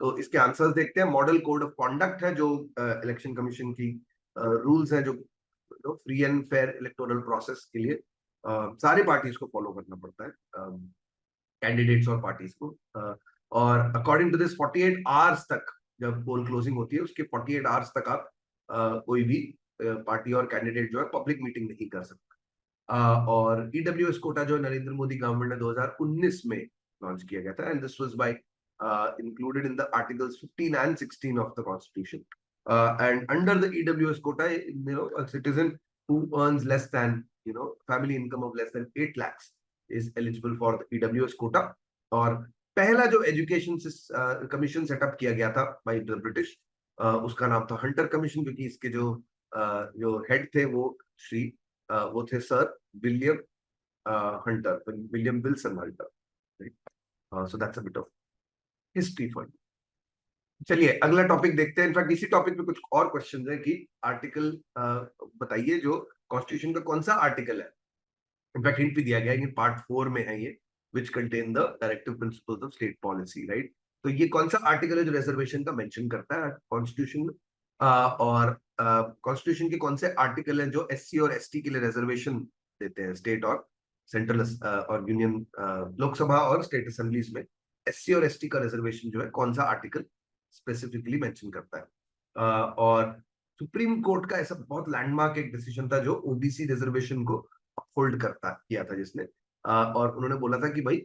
तो इसके आंसर्स देखते हैं। मॉडल कोड ऑफ कॉन्डक्ट है जो इलेक्शन कमीशन की रूल्स है जो free and fair electoral process के लिए सारे पार्टीज को फॉलो करना पड़ता है, कैंडिडेट्स और पार्टीज को, और अकॉर्डिंग टू दिस 48 आवर्स तक जब पोल क्लोजिंग होती है उसके 48 आवर्स तक आप कोई भी पार्टी और कैंडिडेट जो है पब्लिक मीटिंग नहीं कर सकता। और ईडब्ल्यूएस कोटा जो नरेंद्र मोदी गवर्नमेंट ने 2019 में लॉन्च किया गया था, and this was by included in the articles 15 and 16 of the constitution, and under the EWS quota, a citizen who earns less than family income of less than 8 lakhs is eligible for the EWS quota। और पहला जो एजुकेशन कमीशन सेटअप किया गया था बाय द ब्रिटिश, उसका नाम था हंटर कमीशन, क्योंकि इसके जो हेड थे वो थे sir William Hunter, William Wilson Hunter, right. So that's a bit of history for you. चलिए अगला टॉपिक देखते हैं। इनफैक्ट इसी टॉपिक पे कुछ और क्वेश्चन है कि आर्टिकल बताइए जो कॉन्स्टिट्यूशन का कौन सा आर्टिकल है। इनफैक्ट हिंट भी दिया गया है कि पार्ट 4 में है ये, which contain the directive principles of state policy, right. तो ये कौन सा आर्टिकल है जो रिजर्वेशन का मेंशन करता है कॉन्स्टिट्यूशन में, और कॉन्स्टिट्यूशन के कौन से आर्टिकल है जो एससी और एसटी के लिए रिजर्वेशन देते हैं, स्टेट और सेंट्रल और यूनियन लोकसभा और स्टेट असेंबलीज में एससी और एसटी का रिजर्वेशन जो है कौन सा आर्टिकल स्पेसिफिकली मेंशन करता है। और सुप्रीम कोर्ट का ऐसा बहुत लैंडमार्क एक डिसीजन था जो ओबीसी रिजर्वेशन को अपहोल्ड किया था जिसने, और उन्होंने बोला था कि भाई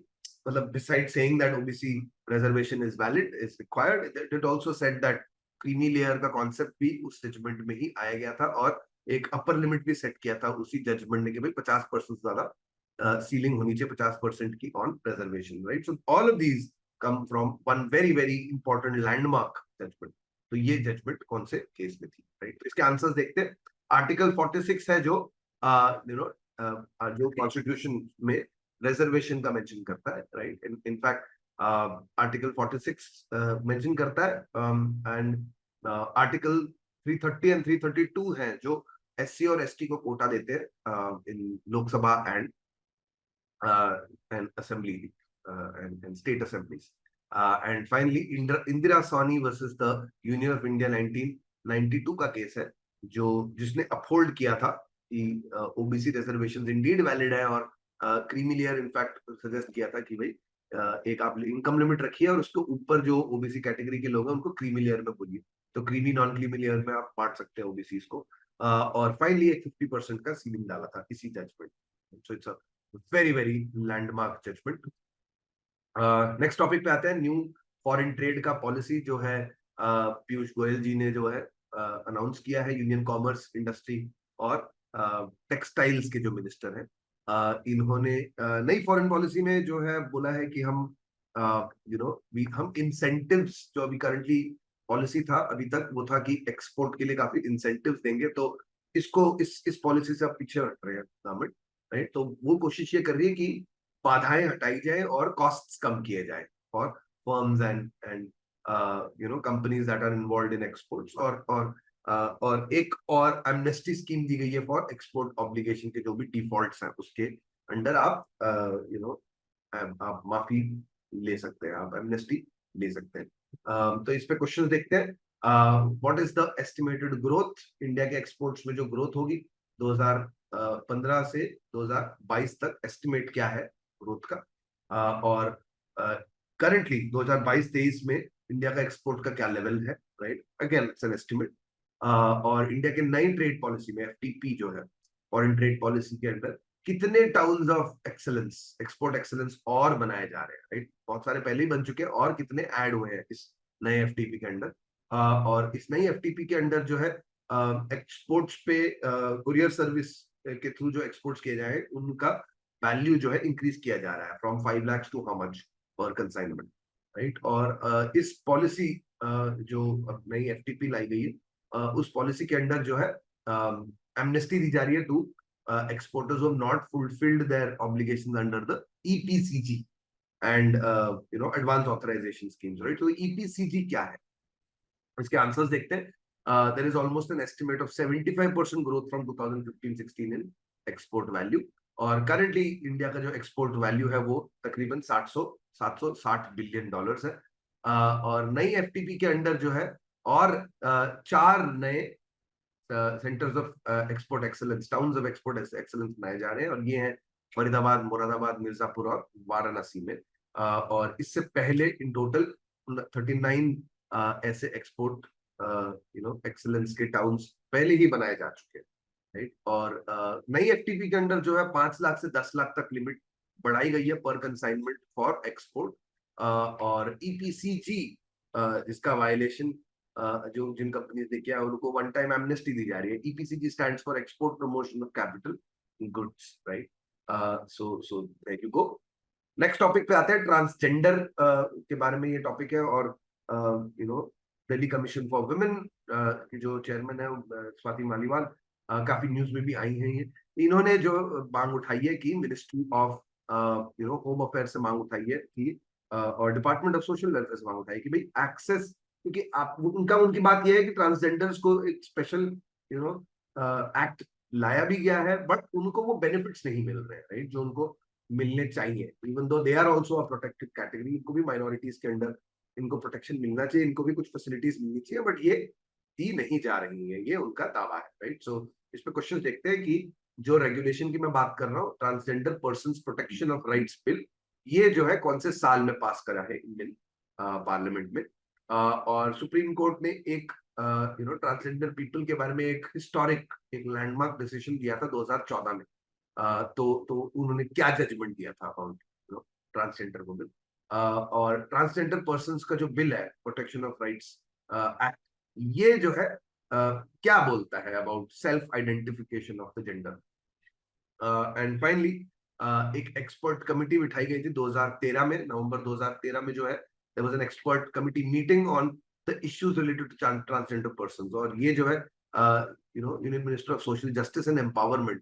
मतलब beside saying that OBC reservation is valid, is required, it also said that creamy layer का कॉन्सेप्ट भी उस जजमेंट में ही आया गया था, और एक अपर लिमिट भी सेट किया था उसी जजमेंट ने कि भाई 50% ज्यादा सीलिंग होनी चाहिए 50% की on reservation, right. So all of these come from one very very important landmark judgement. तो ये जजमेंट कौन से केस में थी, राइट। तो इसके आंसर्स देखते हैं। आर्टिकल 46 है जो जो कॉन्स्टिट्यूशन में रिजर्वेशन का मेंशन करता है, राइट। इनफैक्ट आर्टिकल 46 मेंशन करता है, एंड आर्टिकल 330 एंड 332 है जो एससी और एसटी को कोटा देते हैं in Lok Sabha and assembly and state assemblies, and finally Indira Sawhney versus the Union of India 1992 का केस है जो जिसने अपहोल्ड किया था कि ओबीसी रिजर्वेशंस इंडीड वैलिड है, और क्रीमी लेयर इनफैक्ट सजेस्ट किया था कि भाई एक आप इनकम लिमिट रखिए और उसके ऊपर जो ओबीसी कैटेगरी के लोग हैं उनको क्रीमी लेयर में बोलिए, तो क्रीमी नॉन क्रीमी लेयर में आप बांट सकते हैं ओबीसी को, और फाइनली एक 50% का सीलिंग डाला था इसी judgement. So it's a very very landmark judgement. Next topic पे आते हैं। न्यू फॉरेन ट्रेड का पॉलिसी जो है पीयूष गोयल जी ने जो है अनाउंस किया है यूनियन कॉमर्स इंडस्ट्री और टेक्सटाइल्स के जो मिनिस्टर हैं, इन्होंने नई फॉरेन पॉलिसी में जो है बोला है कि हम हम इंसेंटिव्स, जो अभी करंटली पॉलिसी था अभी तक वो था कि एक्सपोर्ट के लिए काफी इंसेंटिव्स देंगे, तो इसको इस पॉलिसी से अब पीछे हट रहे हैं गवर्नमेंट, राइट। तो वो कोशिश ये कर रही है कि बाधाएं हटाई जाए और कॉस्ट्स कम किए जाए for firms and companies that are involve in exports, और एक और एमनेस्टी स्कीम दी गई है फॉर एक्सपोर्ट ऑब्लिगेशन के जो भी डिफॉल्ट्स हैं उसके अंडर आप आप माफी ले सकते हैं, आप एमनेस्टी ले सकते हैं। तो इस पे क्वेश्चन देखते हैं। What is the estimated growth, India के एक्सपोर्ट्स में जो ग्रोथ होगी 2015 से 2022 तक, एस्टिमेट क्या है ग्रोथ का, और करंटली 2022-23 में इंडिया का एक्सपोर्ट का क्या लेवल है, right. Again it's an estimate. और इंडिया के नई ट्रेड पॉलिसी में एफटीपी जो है, फॉरेन ट्रेड पॉलिसी के अंदर कितने towns of excellence, export excellence और बनाए जा रहे हैं, राइट। बहुत सारे पहले ही बन चुके हैं और कितने ऐड हुए हैं इस नए एफटीपी के अंदर। और इस नई एफटीपी के अंदर जो है एक्सपोर्ट्स पे कुरियर सर्विस के थ्रू जो एक्सपोर्ट्स किए जाए उनका वैल्यू जो है इंक्रीज किया जा रहा है from 5 lakh to how much per consignment, right. और इस पॉलिसी जो अब नई एफटीपी लाई गई है, उस पॉलिसी के अंदर जो है एमनेस्टी दी जा रही है to exporters who have not fulfilled their obligations under the EPCG and advanced authorization schemes, right? So EPCG क्या है, इसके आंसर्स देखते हैं। There is almost an estimate of 75% growth from 2015-16 in export value, और currently इंडिया का जो एक्सपोर्ट वैल्यू है वो तकरीबन 760 बिलियन डॉलर्स है। और नई एफटीपी के अंदर जो है और 4 नए centres of export excellence, towns of export excellence बनाए जा रहे हैं, और ये हैं फरीदाबाद, मुरादाबाद, मिर्जापुर और वाराणसी में। और इससे पहले इन टोटल 39 ऐसे एक्सपोर्ट एक्सेलेंस के टाउन्स पहले ही बनाए जा चुके हैं, राइट। और नई एफटीपी के अंदर जो है 5 लाख से 10 लाख तक लिमिट बढ़ाई गई है पर कंसाइनमेंट फॉर एक्सपोर्ट। और ईपीसीजी जिसका वायलेशन जो जिन कंपनीज ने किया उनको वन टाइम एमनेस्टी दी जा रही है। EPCG stands for export promotion of capital goods, right. So there you go. Next topic पे आते हैं, ट्रांसजेंडर के बारे में ये टॉपिक है, और दिल्ली कमीशन फॉर वुमेन की जो चेयरमैन है स्वाति मालीवाल, काफी न्यूज में भी आई है ये। इन्होंने जो मांग उठाई है कि मिनिस्ट्री ऑफ होम अफेयर से मांग उठाई है कि और डिपार्टमेंट ऑफ सोशल वेलफेयर से मांग उठाई है कि भाई एक्सेस, क्योंकि आप उनकी बात यह है कि ट्रांसजेंडर्स को एक स्पेशल एक्ट लाया भी गया है, बट उनको वो बेनिफिट्स नहीं मिल रहे हैं, राइट, जो उनको मिलने चाहिए। Even though they are also a protected category, इनको भी माइनॉरिटीज के अंडर इनको प्रोटेक्शन मिलना चाहिए, इनको भी कुछ फैसिलिटीज मिलनी चाहिए, बट ये दी नहीं जा रही है, ये उनका दावा है, राइट। सो इस पे क्वेश्चन देखते हैं कि जो रेगुलेशन की मैं बात कर रहा हूँ, transgender persons protection of rights bill, ये जो है कौन से साल में पास करा है इंडियन पार्लियामेंट में। और सुप्रीम कोर्ट ने एक ट्रांसजेंडर पीपल के बारे में एक हिस्टोरिक, एक लैंडमार्क डिसीजन दिया था 2014 में। तो उन्होंने क्या जजमेंट दिया था अबाउट ट्रांसजेंडर वुमेन। और ट्रांसजेंडर पर्संस का जो बिल है प्रोटेक्शन ऑफ राइट्स एक्ट, ये जो है क्या बोलता है about self identification of the gender. And finally एक एक्सपर्ट कमिटी बिठाई गई थी 2013 में, नवंबर 2013 में जो है there was an expert committee meeting on the issues related to transgender persons, और ये जो है union minister of social justice and empowerment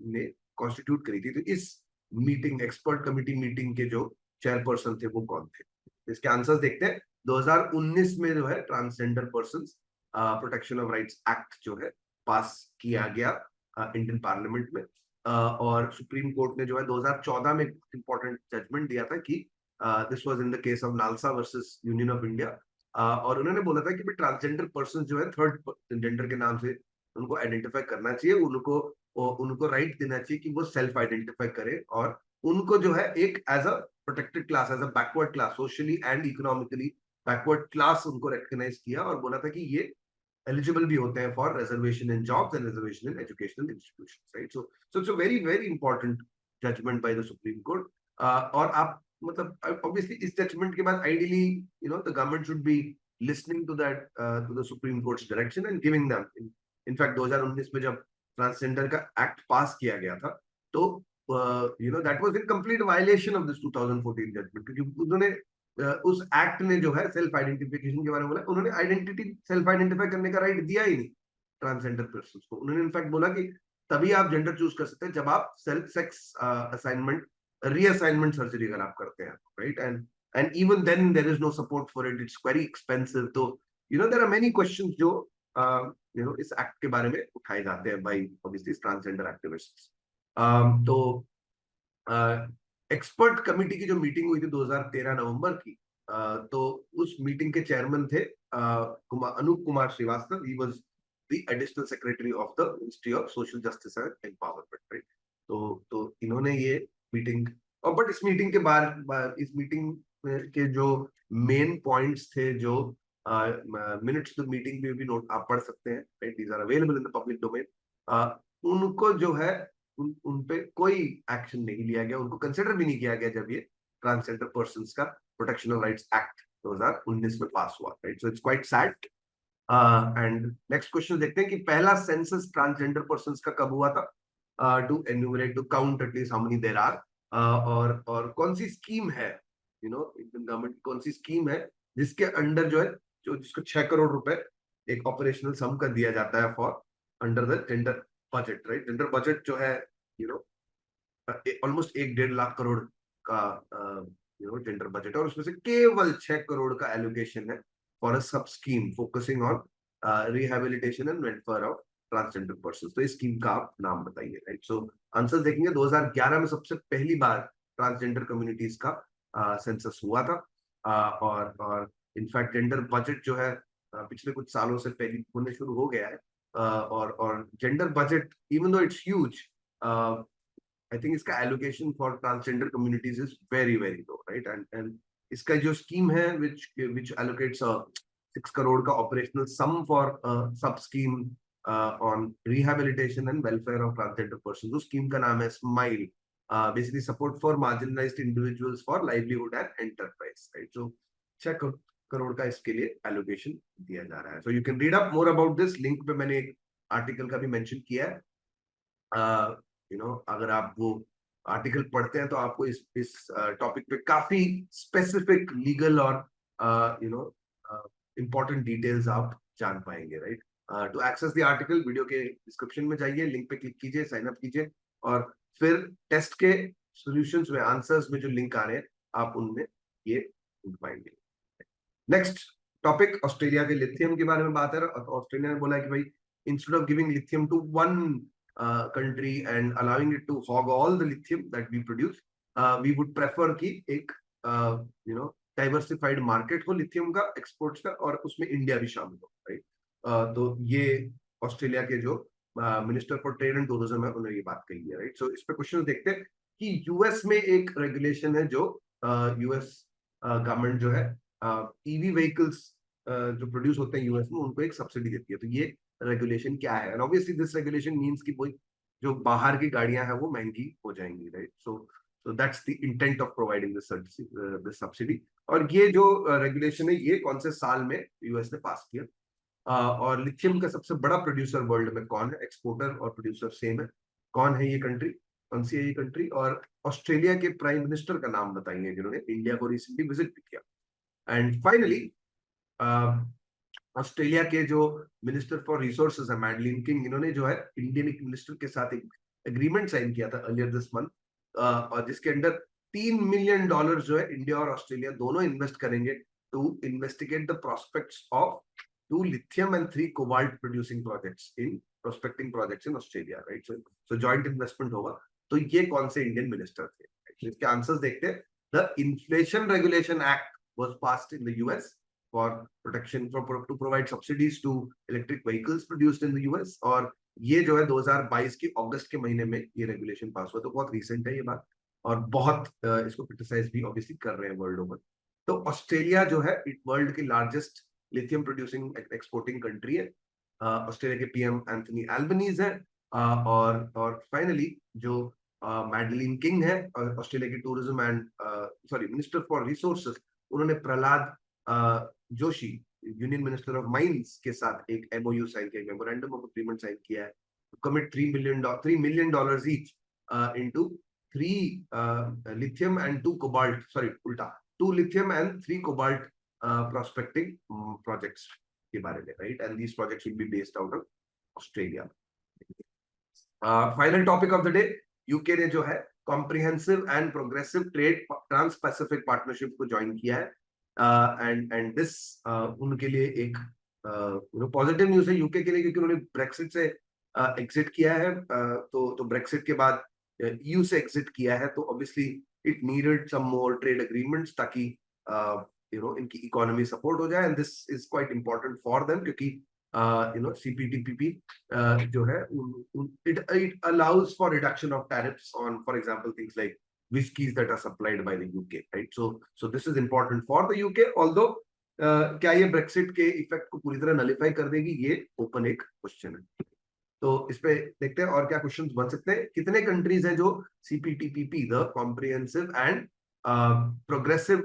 ने कॉन्स्टिट्यूट करी थी। तो इस मीटिंग, एक्सपर्ट कमिटी मीटिंग के जो चेयरपर्सन थे वो कौन थे, इसके आंसर्स देखते हैं। 2019 में जो है transgender persons protection of rights act जो है पास किया गया इंडियन पार्लियामेंट में। और सुप्रीम कोर्ट ने जो है 2014 में इंपॉर्टेंट जजमेंट दिया था कि this was in the case of NALSA versus union of India. और उन्होंने बोला था कि ट्रांसजेंडर पर्सन जो है थर्ड जेंडर के नाम से उनको आइडेंटिफाई करना चाहिए, उनको राइट देना चाहिए कि वो सेल्फ आइडेंटिफाई करे, और उनको जो है एक as a protected class, as a backward class, socially and economically backward class उनको रिकॉग्नाइज किया, और बोला था कि ये एलिजिबल भी होते हैं for reservation in jobs and reservation in educational institutions, right. So it's a very very important judgement by the Supreme Court. और आप मतलब obviously इस जजमेंट के बाद ideally the government should be listening to that to the Supreme Court's direction and giving them, in fact 2019 में जब ट्रांसजेंडर का एक्ट पास किया गया था, तो that was in complete violation of this 2014 judgement, क्योंकि उन्होंने उस एक्ट ने जो है सेल्फ आइडेंटिफिकेशन के बारे में बोला, उन्होंने आइडेंटिटी सेल्फ आइडेंटिफाई करने का राइट दिया ही नहीं ट्रांसजेंडर पर्सन को। उन्होंने इनफैक्ट बोला कि तभी आप जेंडर चूज कर सकते हैं जब आप self sex assignment reassignment surgery अगर आप करते हैं, right? And even then there is no support for it, it's very expensive. तो देयर आर मेनी क्वेश्चंस जो इस एक्ट के बारे में उठाए जाते हैं बाय ऑब्वियसली ट्रांसजेंडर एक्टिविस्ट्स। तो एक्सपर्ट कमेटी की जो मीटिंग हुई थी 2013 नवंबर की, तो उस मीटिंग के चेयरमैन थे Anoop Kumar Srivastava. He was the additional secretary of the ministry of social justice and empowerment, right? तो इन्होंने ये मीटिंग, और बट इस मीटिंग के बाद इस मीटिंग के जो मेन पॉइंट्स थे, जो मिनट्स द मीटिंग में भी नोट आप पढ़ सकते हैं, right? These are available in the public domain. उनको जो है उन पे कोई एक्शन नहीं लिया गया, उनको कंसिडर भी नहीं किया गया जब ये ट्रांसजेंडर पर्संस का प्रोटेक्शन ऑफ राइट्स एक्ट 2019 में पास हुआ, right? So it's quite sad. And next question देखते हैं कि पहला सेंसस ट्रांसजेंडर पर्संस का कब हुआ था, to enumerate, to count at least how many there are, और कौन सी स्कीम है, इंडियन गवर्नमेंट कौन सी स्कीम है जिसके अंडर जो है, जिसको 6 करोड़ रुपए एक ऑपरेशनल सम का दिया जाता है for under the gender budget, right? Gender budget जो है ऑलमोस्ट 1-1.5 लाख करोड़ का जेंडर बजट है, और उसमें से केवल 6 करोड़ का एलोकेशन है फॉर अ सब scheme focusing on rehabilitation and welfare of transgender person. तो इस स्कीम का आप नाम बताइए, राइट? सो आंसर देखेंगे, 2011 में सबसे पहली बार ट्रांसजेंडर कम्युनिटीज का सेंसस हुआ था, और इनफैक्ट जेंडर बजट जो है पिछले कुछ सालों से पहले होने शुरू हो गया है, और gender budget even though it's huge, I think इसका allocation for transgender communities is very very low, right? And इसका जो स्कीम है which allocates 6 करोड़ का operational sum for sub scheme on rehabilitation and welfare of transgender person, उस स्कीम का नाम है smile, basically support for marginalised individuals for livelihood and enterprise, right? So 6 crore का इसके लिए एलोकेशन दिया जा रहा है। सो you can read up more about this, link पे मैंने एक आर्टिकल का भी मेंशन किया है। अगर आप वो आर्टिकल पढ़ते हैं तो आपको इस टॉपिक पे काफी स्पेसिफिक लीगल और इंपॉर्टेंट डिटेल्स आप जान पाएंगे, right? To access the article, video के डिस्क्रिप्शन में जाइए, लिंक पे क्लिक कीजिए, साइन अप कीजिए, और फिर टेस्ट के सॉल्यूशंस में, आंसर्स में जो लिंक आ रहे हैं, आप उनमें ये ढूंढ पाएंगे। नेक्स्ट टॉपिक, ऑस्ट्रेलिया के लिथियम के बारे में बात है। ऑस्ट्रेलिया ने बोला कि भाई, instead of giving lithium to one country and allowing it to hog all the lithium that we produce, we would prefer कि एक diversified market हो लिथियम का, एक्सपोर्ट्स का, और उसमें इंडिया भी शामिल हो, राइट? तो ये ऑस्ट्रेलिया के जो minister for trade and tourism है, उन्होंने ये बात कही है, राइट? सो इस पे क्वेश्चन देखते हैं कि यूएस में एक रेगुलेशन है जो यूएस गवर्नमेंट जो है ईवी व्हीकल्स जो प्रोड्यूस होते हैं यूएस में, उनको एक सब्सिडी देती है। तो ये रेगुलेशन क्या है? And obviously this regulation means कि जो बाहर की गाड़ियां हैं वो महंगी हो जाएंगी, right? So that's the intent of providing this subsidy. और ये जो रेगुलेशन है, ये कौन से साल में यूएस ने पास किया? और लिथियम का सबसे बड़ा प्रोड्यूसर वर्ल्ड में कौन है? एक्सपोर्टर और प्रोड्यूसर सेम है। कौन है ये कंट्री? कौन सी है ये कंट्री? और ऑस्ट्रेलिया के प्राइम मिनिस्टर का नाम बताइए जिन्होंने इंडिया को रिसेंटली विजिट भी किया। एंड फाइनली ऑस्ट्रेलिया के जो मिनिस्टर फॉर रिसोर्सेज है, मैडलिन किंग, इन्होंने जो है इंडियन मिनिस्टर के साथ एक एग्रीमेंट साइन किया था अर्लियर दिस मंथ, और जिसके अंदर $3 मिलियन जो है इंडिया और ऑस्ट्रेलिया दोनों इन्वेस्ट करेंगे to investigate the prospects of 2 lithium and 3 cobalt producing projects in prospecting projects in Australia, right? So joint investment होगा। तो ये कौन से इंडियन मिनिस्टर थे? इसके आंसर्स देखते हैं। The inflation regulation act was passed in the US for protection, to provide subsidies to electric vehicles produced in the US, और ये जो है 2022 की अगस्त के महीने में ये रेगुलेशन पास हुआ। तो बहुत रिसेंट है ये बात, और बहुत इसको क्रिटिसाइज भी ऑब्वियसली कर रहे हैं वर्ल्ड ओवर। तो ऑस्ट्रेलिया जो है वर्ल्ड की largest lithium producing exporting country है। ऑस्ट्रेलिया के पीएम एंथनी एल्बनीज है, और फाइनली जो मैडलिन किंग है, ऑस्ट्रेलिया के tourism and minister for resources, उन्होंने Prahlad Joshi, union minister of mines के साथ एक एमओयू साइन किया, मेमोरेंडम ऑफ एग्रीमेंट साइन किया है commit $3 million each into 3 lithium and 2 cobalt, sorry, ulta, 2 lithium and 3 cobalt prospecting projects के बारे में, right? And these projects will be based out of Australia. Final topic of the day, UK ने जो है comprehensive and progressive trade trans-Pacific partnership को join किया है, and this उनके लिए एक पॉजिटिव न्यूज है यूके के लिए, क्योंकि उन्होंने ब्रेक्सिट से एग्जिट किया है, तो ब्रेक्सिट के बाद ईयू से एग्जिट किया है, तो obviously it needed some more trade agreements ताकि इनकी इकोनॉमी सपोर्ट हो जाए, and this is quite important for them, क्योंकि CPTPP जो है it allows for reduction of tariffs on, for example, things like whiskeys that are supplied by the UK, right? So this is important for the UK, although क्या ये ब्रेक्सिट के इफेक्ट को पूरी तरह नलिफाई कर देगी, ये ओपन एक क्वेश्चन है। तो इस पे देखते हैं और क्या क्वेश्चंस बन सकते हैं। कितने कंट्रीज हैं जो CPTPP, the comprehensive and progressive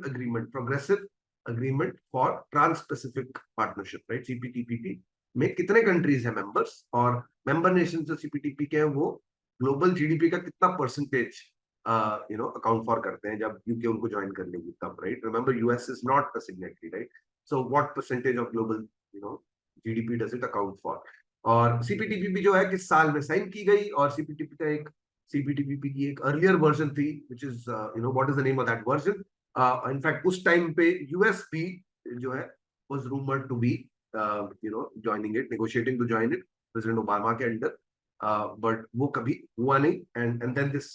agreement for trans Pacific partnership, right? CPTPP में कितने कंट्रीज हैं मेंबर्स, और मेंबर नेशन जो CPTPP के हैं वो ग्लोबल GDP का कितना परसेंटेज अकाउंट फॉर करते हैं जब यूके उनको ज्वाइन कर लेगी तब, right? Remember US is not a signatory, right? So what percentage of global GDP does it account for? और CPTPP जो है किस साल में साइन की गई, और CPTPP की एक अर्लियर वर्जन थी, which is what is the name of that version? In fact उस टाइम पे यूएस भी जो है was rumoured to be joining it, negotiating to join it, president Obama के अंडर, बट वो कभी हुआ नहीं, and then this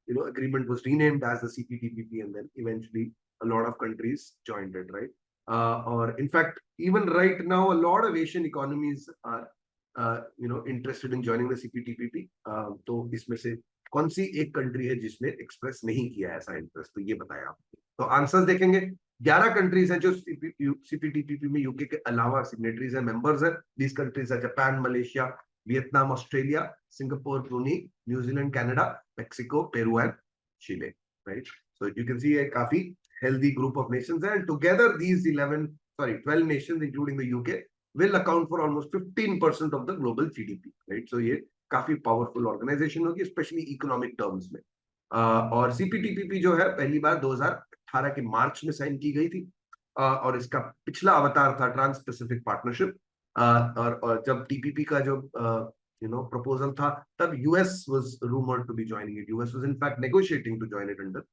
agreement was renamed as the CPTPP, and then eventually a lot of countries joined it, right? Or in fact, even right now, a lot of Asian economies are interested in joining the CPTPP. तो इसमें से कौन सी एक कंट्री है जिसने एक्सप्रेस नहीं किया है ऐसा इंटरेस्ट, तो ये बताया आपको। तो आंसर्स देखेंगे, 11 कंट्रीज हैं जो CPTPP में यूके के अलावा सिग्नेटरीज हैं, मेंबर्स हैं। दीज कंट्रीज है Japan, Malaysia, Vietnam, Australia, Singapore, Brunei, New Zealand, Canada, Mexico, Peru and Chile, right? So you can see a काफी healthy group of nations, and together these 12 nations including the UK will account for almost 15% of the global GDP, right? So ये काफी पावरफुल ऑर्गेनाइजेशन होगी, स्पेशली इकोनॉमिक टर्म्स में। और CPTPP जो है पहली बार 2018 के मार्च में साइन की गई थी, और इसका पिछला अवतार था ट्रांस पैसिफिक पार्टनरशिप, और जब TPP का जो प्रपोजल था तब US was rumored to be joining it. US was in fact negotiating to join it under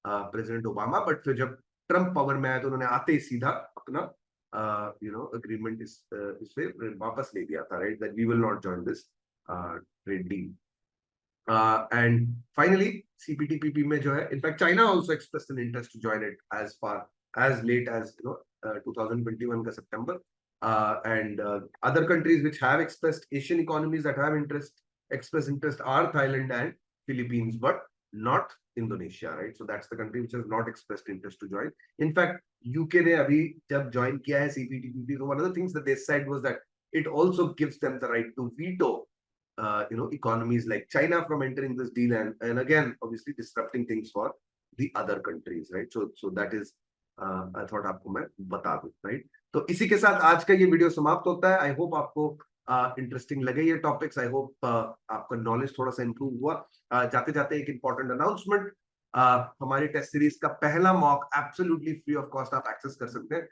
president Obama, but फिर जब ट्रम्प पावर में आया तो उन्होंने आते ही सीधा अपना अग्रीमेंट इस पे वापस ले दिया था, right? That we will not join this trade deal. And finally CPTPP में जो है, in fact China also expressed an interest to join it as far as late as 2021 का सितंबर, and other countries which have expressed, Asian economies that have expressed interest are Thailand and Philippines, but not Indonesia, right? So that's the country which has not expressed interest to join. In fact, UK ने अभी जब join किया है CPTPP, so one of the things that they said was that it also gives them the right to veto, economies like China from entering this deal, and again, obviously disrupting things for the other countries, right? So that is, I thought आपको मैं बता दूं, right? तो इसी के साथ आज का ये वीडियो समाप्त होता है। आई होप आपको इंटरेस्टिंग लगे ये टॉपिक्स, आई होप आपका नॉलेज थोड़ा सा इंप्रूव हुआ। जाते जाते एक इंपॉर्टेंट अनाउंसमेंट, हमारी टेस्ट सीरीज का पहला mock absolutely free of cost आप एक्सेस कर सकते हैं।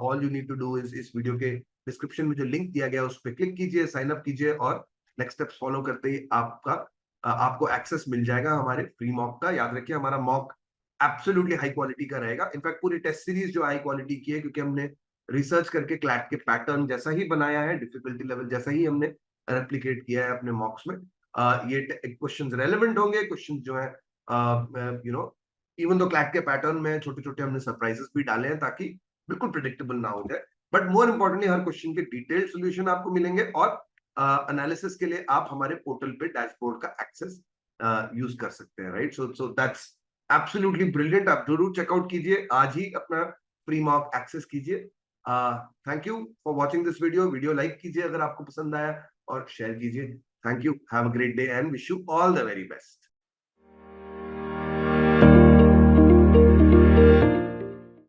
All you need to do is इस वीडियो के डिस्क्रिप्शन में जो लिंक दिया गया है उस पर क्लिक कीजिए, साइन अप कीजिए, और नेक्स्ट स्टेप्स फॉलो करते ही आपको एक्सेस मिल जाएगा हमारे फ्री मॉक का। याद रखिए, हमारा मॉक एब्सोल्युटली हाई क्वालिटी का रहेगा। इनफैक्ट पूरी टेस्ट सीरीज जो हाई क्वालिटी की है, क्योंकि हमने रिसर्च करके क्लैट के पैटर्न जैसा ही बनाया है, डिफिकल्टी लेवल जैसा ही हमने रेप्लिकेट किया है अपने मॉक्स में। ये क्वेश्चंस रेलेवेंट होंगे, क्वेश्चंस जो है इवन दो क्लैट के पैटर्न में छोटे छोटे हमने सरप्राइजेस भी डाले हैं ताकि बिल्कुल प्रेडिक्टेबल ना हो जाए, but more importantly her question के डिटेल्ड सॉल्यूशन आपको मिलेंगे, और एनालिसिस के लिए आप हमारे पोर्टल पे डैशबोर्ड का एक्सेस यूज कर सकते हैं, right? So that's absolutely brilliant. आप जरूर चेकआउट कीजिए, आज ही अपना फ्री मॉक एक्सेस कीजिए। Thank you for watching this video like कीजिए अगर आपको पसंद आया, और शेयर कीजिए। Thank you, have a great day and wish you all the very best.